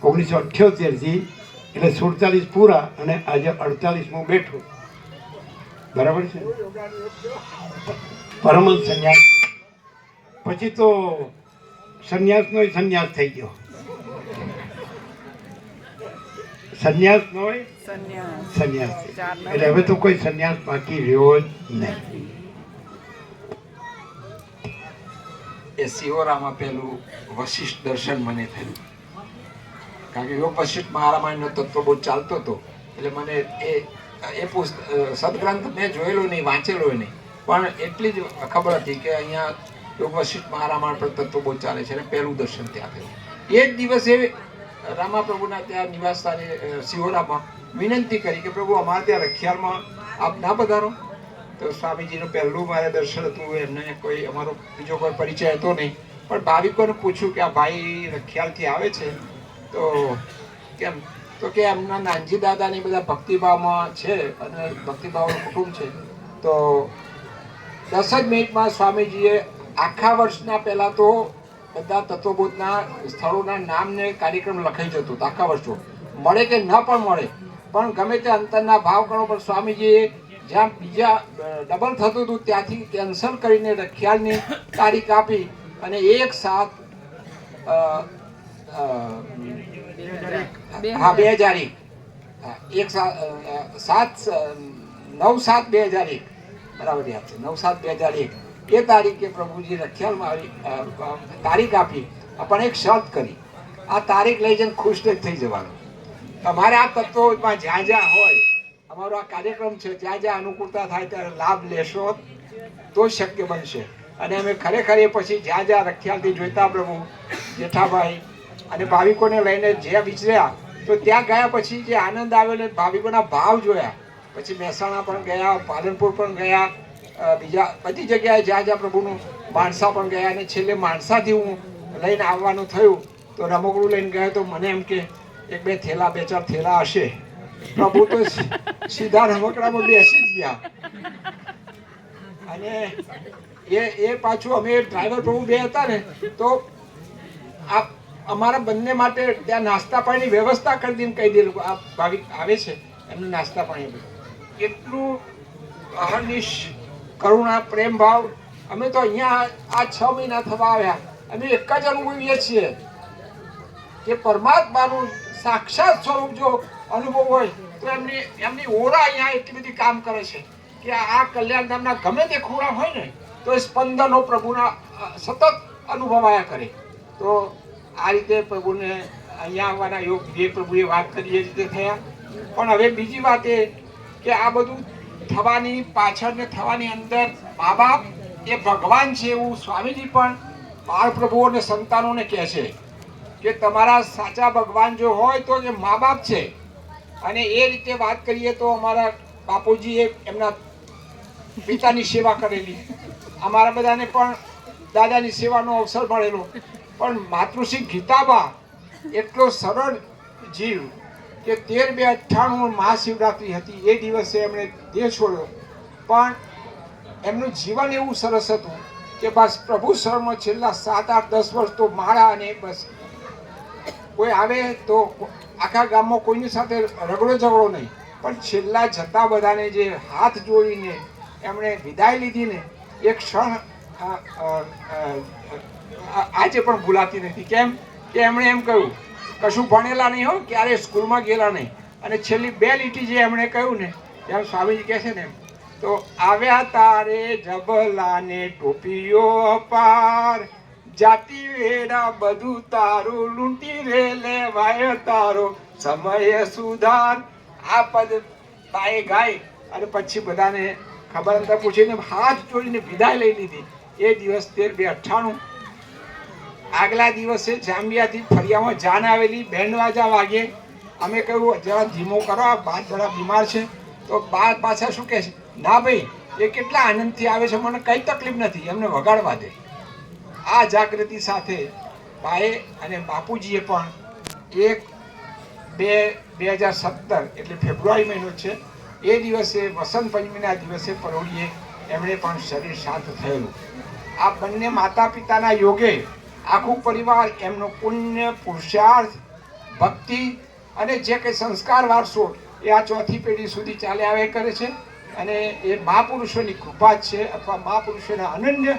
1978થી, એટલે 47 પૂરા અને આજે 48મું બેઠું. બરાબર છે. પરમહંસ સંન્યાસ પછી તો સંન્યાસનો સંન્યાસ થઈ ગયો, સંન્યાસનો સંન્યાસ. એટલે હવે તો કોઈ સંન્યાસ બાકી રહ્યો જ નહીં. એ સિહોરામાં પેલું વશિષ્ઠ દર્શન મને થયું. કારણ કે યોગ વશિષ્ઠ મહારામાયણનો તત્વબોધ ચાલતો હતો. એટલે મને એ સદગ્રંથ મેં જોયેલો નહીં, વાંચેલો નહીં, પણ એટલી જ ખબર હતી કે અહીંયા યોગ વશિષ્ઠ મહારામાયણ પર તત્વબોધ ચાલે છે અને પહેલું દર્શન ત્યાં થયું. એ જ દિવસે રામાપ્રભુના ત્યાં નિવાસ સ્થાને સિહોરામાં વિનંતી કરી કે પ્રભુ અમારે ત્યાં રખિયાલમાં આપ ના પધારો. તો સ્વામીજીનું પહેલું મારે દર્શન હતું. એમને કોઈ અમારો બીજો કોઈ પરિચય હતો નહીં, પણ ભાવિકોને પૂછ્યું કે આ ભાઈ રખિયાલથી આવે છે તો કેમ? તો કે એમના નાનજી દાદાની બધા ભક્તિભાવમાં છે અને ભક્તિભાવનું કુટુંબ છે. તો 10 જ મિનિટમાં સ્વામીજીએ આખા વર્ષના પહેલાં તો બધા તત્વબોધના સ્થળોના નામને કાર્યક્રમ લખાઈ જતો હતો. આખા વર્ષો મળે કે ન પણ મળે, પણ ગમે તે અંતરના ભાવ કરો, પણ સ્વામીજીએ જ્યાં બીજા ડબલ થતું હતું ત્યાંથી કેન્સલ કરીને રખિયાલની તારીખ આપી અને 1/7 2001 9/7/2001 બરાબર યાદ છે, 9/7/2001 એ તારીખે પ્રભુજી રખિયાલમાં તારીખ આપી, પણ એક શરત કરી, આ તારીખ લઈ જઈને ખુશ થઈ જવાનું. તમારે આ તત્વોમાં જ્યાં જ્યાં હોય, અમારો આ કાર્યક્રમ છે, જ્યાં જ્યાં અનુકૂળતા થાય ત્યારે લાભ લેશો તો શક્ય બનશે. અને અમે ખરેખર એ પછી જ્યાં જ્યાં રખિયાલથી જોઈતા પ્રભુ જેઠાભાઈ અને ભાવિકોને લઈને જ્યાં વિચર્યા તો ત્યાં ગયા પછી જે આનંદ આવેલો, ભાવિકોના ભાવ જોયા. પછી મહેસાણા પણ ગયા, પાલનપુર પણ ગયા, બીજા બધી જગ્યાએ જ્યાં જ્યાં પ્રભુનું, માણસા પણ ગયા. અને છેલ્લે માણસાથી હું લઈને આવવાનું થયું તો રમકડું લઈને ગયો તો મને એમ કે એક બે થેલા, બે ચાર થેલા હશે. પ્રભુ તો સીધા રમકડામાં બેસી જ ગયા. અને એ પાછું અમે ડ્રાઈવર પ્રભુ બે હતા ને, તો આ અમારા બંને માટે ત્યાં નાસ્તા પાણીની વ્યવસ્થા કરી દીને કહી દીધું, આ ભાવિક આવે છે એમને નાસ્તા પાણી. એટલું અહર્નિશ કરુણા, પ્રેમ ભાવ. અમે તો અહીંયા આ 6 મહિના થવા આવ્યા, અમે એક જ અનુભવીએ છીએ કે પરમાત્માનું સાક્ષાત સ્વરૂપ જો અનુભવ હોય તો એમની ઓરા અહીંયા એટલી બધી કામ કરે છે કે આ કલ્યાણધામના ગમે તે ખૂણા હોય ને તો એ સ્પંદનો પ્રભુના સતત અનુભવાયા કરે. તો આ રીતે પ્રભુને અહીંયા આવવાના યોગ જે પ્રભુએ વાત કરી એ રીતે થયા. પણ હવે બીજી વાત એ કે આ બધું થવાની પાછળ ને થવાની અંદર મા બાપ એ ભગવાન છે એવું સ્વામીજી પણ બાળ પ્રભુઓ અને સંતાનોને કહે છે કે તમારા સાચા ભગવાન જો હોય તો એ મા બાપ છે. અને એ રીતે વાત કરીએ તો અમારા બાપુજીએ એમના પિતાની સેવા કરેલી, અમારા બધાને પણ દાદાની સેવાનો અવસર મળેલો. પણ માતૃશ્રી ગીતાબા એટલો સરળ જીવ કે 13/2/98 મહાશિવરાત્રિ હતી, એ દિવસે એમણે દેહ છોડ્યો. પણ એમનું જીવન એવું સરસ હતું કે બસ પ્રભુ શરણમાં છેલ્લા 7, 8, 10 વર્ષ તો માળા, અને બસ કોઈ આવે તો આખા ગામમાં કોઈની સાથે રગડો ઝઘડો નહીં. પણ છેલ્લા જતા બધાને જે હાથ જોડીને એમણે વિદાય લીધી ને, એક ક્ષણ આજે પણ ભૂલાતી નથી. કેમ કે એમણે એમ કહ્યું, કશું ભણેલા નહીં હો, ક્યારે સ્કૂલમાં ગયેલા નહીં. અને છેલ્લી 2 લીટી જે એમણે કહ્યું ને, એમ સ્વામીજી કહે છે ને, તો આવ્યા તારે જબલાને ટોપીઓ અપાર, જાતિ વેડા બધું તારું, લૂંટી રે લેવાય તારો સમય સુધાર. આ પદ બાએ ગાય અને પછી બધાને ખબર અંતર પૂછીને હાથ જોડીને વિદાય લઈ લીધી. એ દિવસ 13/2/98. આગલા દિવસે જાંબિયાથી ફળિયામાં જાન આવેલી, બેન્ડ વાજા વાગે. અમે કહ્યું જરા ધીમો કરો, આ બાદ જરા બીમાર છે. તો બા પાછા શું કહે છે, ના ભાઈ એ કેટલા આનંદથી આવે છે, મને કંઈ તકલીફ નથી, એમને વગાડવા દે. આ જાગૃતિ સાથે બાએ અને બાપુજીએ પણ 1/2/2017 એટલે ફેબ્રુઆરી મહિનો છે એ દિવસે, વસંત પંચમીના દિવસે પરોઢીએ એમણે પણ શરીર શાંત થયેલું. આ બંને માતા પિતાના યોગે આખું પરિવાર એમનો પુણ્ય, પુરુષાર્થ, ભક્તિ અને જે કંઈ સંસ્કાર વારસો એ આ 4થી પેઢી સુધી ચાલ્યા આવે કરે છે. અને એ મહાપુરુષોની કૃપા જ છે, અથવા મહાપુરુષોના અનન્ય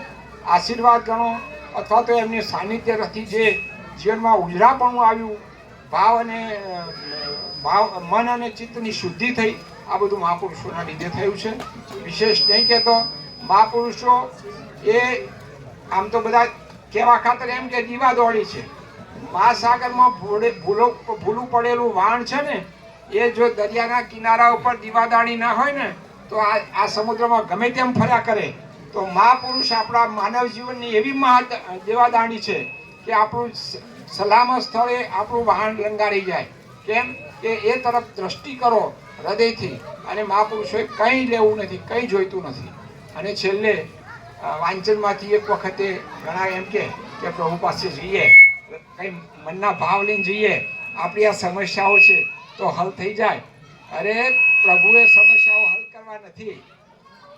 આશીર્વાદ ગણો, અથવા તો એમની સાનિધ્યથી જે જીવનમાં ઉજરાપણું આવ્યું, મન અને ચિત્તની શુદ્ધિ થઈ, આ બધું મહાપુરુષોના લીધે થયું છે. વિશેષ નહીં કહેતો, મહાપુરુષો એ આમ તો બધા કહેવા ખાતર એમ કે દીવા દોડી છે. મહાસાગરમાં ભૂલું પડેલું વાણ છે ને, એ જો દરિયાના કિનારા ઉપર દીવાદાણી ના હોય ને તો આ સમુદ્રમાં ગમે તેમ ફર્યા કરે. તો મહાપુરુષ આપણા માનવ જીવનની એવી દેવાદાણી છે કે આપણું સલામત સ્થળે આપણું વાહન લંગારી જાય. કેમ કે એ તરફ દ્રષ્ટિ કરો હૃદયથી, અને મહાપુરુષોએ કંઈ લેવું નથી, કંઈ જોઈતું નથી. અને છેલ્લે વાંચનમાંથી એક વખતે ઘણા એમ કે પ્રભુ પાસે જઈએ, કંઈ મનના ભાવ લઈને જઈએ, આપણી આ સમસ્યાઓ છે તો હલ થઈ જાય. અરે પ્રભુએ સમસ્યાઓ હલ કરવા નથી.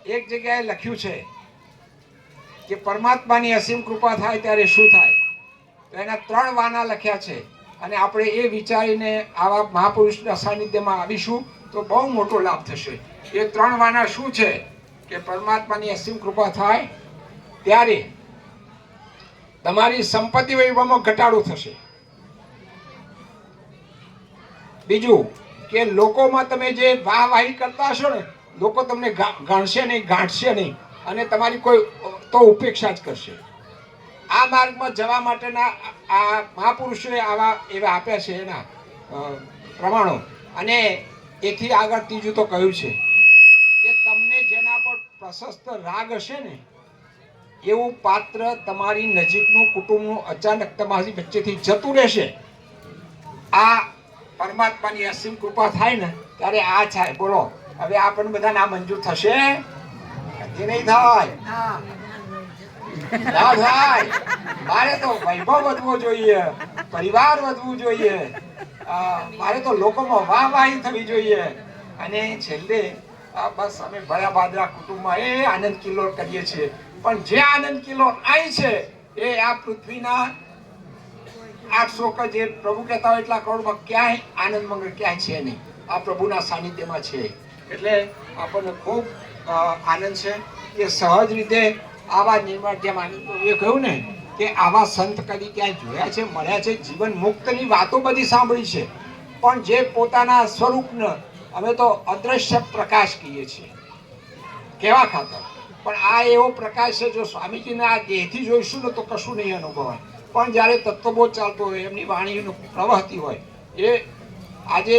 એક જગ્યાએ લખ્યું છે કે પરમાત્માની અસીમ કૃપા થાય ત્યારે શું થાય, તો એના 3 વાના લખ્યા છે. અને આપણે એ વિચારીને આવા મહાપુરુષના સાનિધ્યમાં આવીશું તો બહુ મોટો લાભ થશે. એ 3 વાના શું છે કે પરમાત્માની અસીમ કૃપા થાય ત્યારે તમારી સંપત્તિ વૈભવમાં ઘટાડો થશે. બીજું કે લોકોમાં તમે જે વાહવાહી કરતા હશો ને, લોકો તમને ગણશે નહીં, ગાંઠશે નહીં, અને તમારી કોઈ તો ઉપેક્ષા જ કરશે. આ માર્ગમાં જવા માટેના આ મહાપુરુષોએ એવા આપ્યા છે એના પ્રમાણો. અને એથી આગળ ત્રીજું તો કહ્યું છે કે તમને જેના પર પ્રશસ્ત રાગ હશે ને એવું પાત્ર તમારી નજીકનું કુટુંબનું અચાનક તમારી વચ્ચેથી જતું રહેશે. આ પરમાત્માની અસીમ કૃપા થાય ને ત્યારે આ થાય. બોલો હવે આપણને બધાને આ મંજૂર થશે કે નહીં થાય? ના થાય. મારે તો વૈભવ વધવો જોઈએ, પરિવાર વધવું જોઈએ, મારે તો લોકોમાં વાહવાહી થવી જોઈએ. અને છેલ્લે બસ અમે ભયા બાદરા કુટુંબમાં એ આનંદ કિલ્લોળ કરીએ છીએ, પણ જે આનંદ કિલ્લોળ અહીં છે એ આ પૃથ્વીના 800 કે જે પ્રભુ કહેતા હોય એટલા કરોડમાં ક્યાંય આનંદ મંગળ ક્યાંય છે નહીં, આ પ્રભુના સાનિધ્યમાં છે. એટલે આપણને ખૂબ આનંદ છે કે સહજ રીતે આવા નિર્માણ, જેમ એ કહ્યું ને કે આવા સંત કદી ક્યાંય જોયા છે, મળ્યા છે, જીવન મુક્તની વાતો બધી સાંભળી છે, પણ જે પોતાના સ્વરૂપને અમે તો અદ્રશ્ય પ્રકાશ કહીએ છીએ કેવા ખાતર, પણ આ એવો પ્રકાશ છે જો સ્વામીજીને આ દેહથી જોઈશું ને તો કશું નહીં અનુભવાય, પણ જ્યારે તત્વબોધ ચાલતો હોય, એમની વાણીનું પ્રવહતી હોય, એ આજે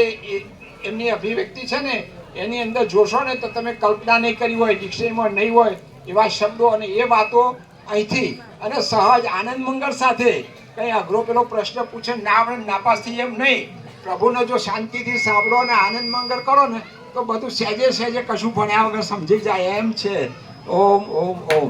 એમની અભિવ્યક્તિ છે ને એની અંદર જોશો ને તો તમે કલ્પના નહીં કરી હોય, ડિક્શનરીમાં નહીં હોય એવા શબ્દો અને એ વાતો અહીંથી અને સહજ આનંદ મંગળ સાથે કંઈ અઘરો પેલો પ્રશ્ન પૂછે ના આપણે નાપાસ થઈ એમ નહીં, પ્રભુને જો શાંતિથી સાંભળો અને આનંદ મંગળ કરો ને તો બધું સહેજે સહેજે કશું ભણ્યા વગર સમજી જાય એમ છે. ઓમ ઓમ ઓમ.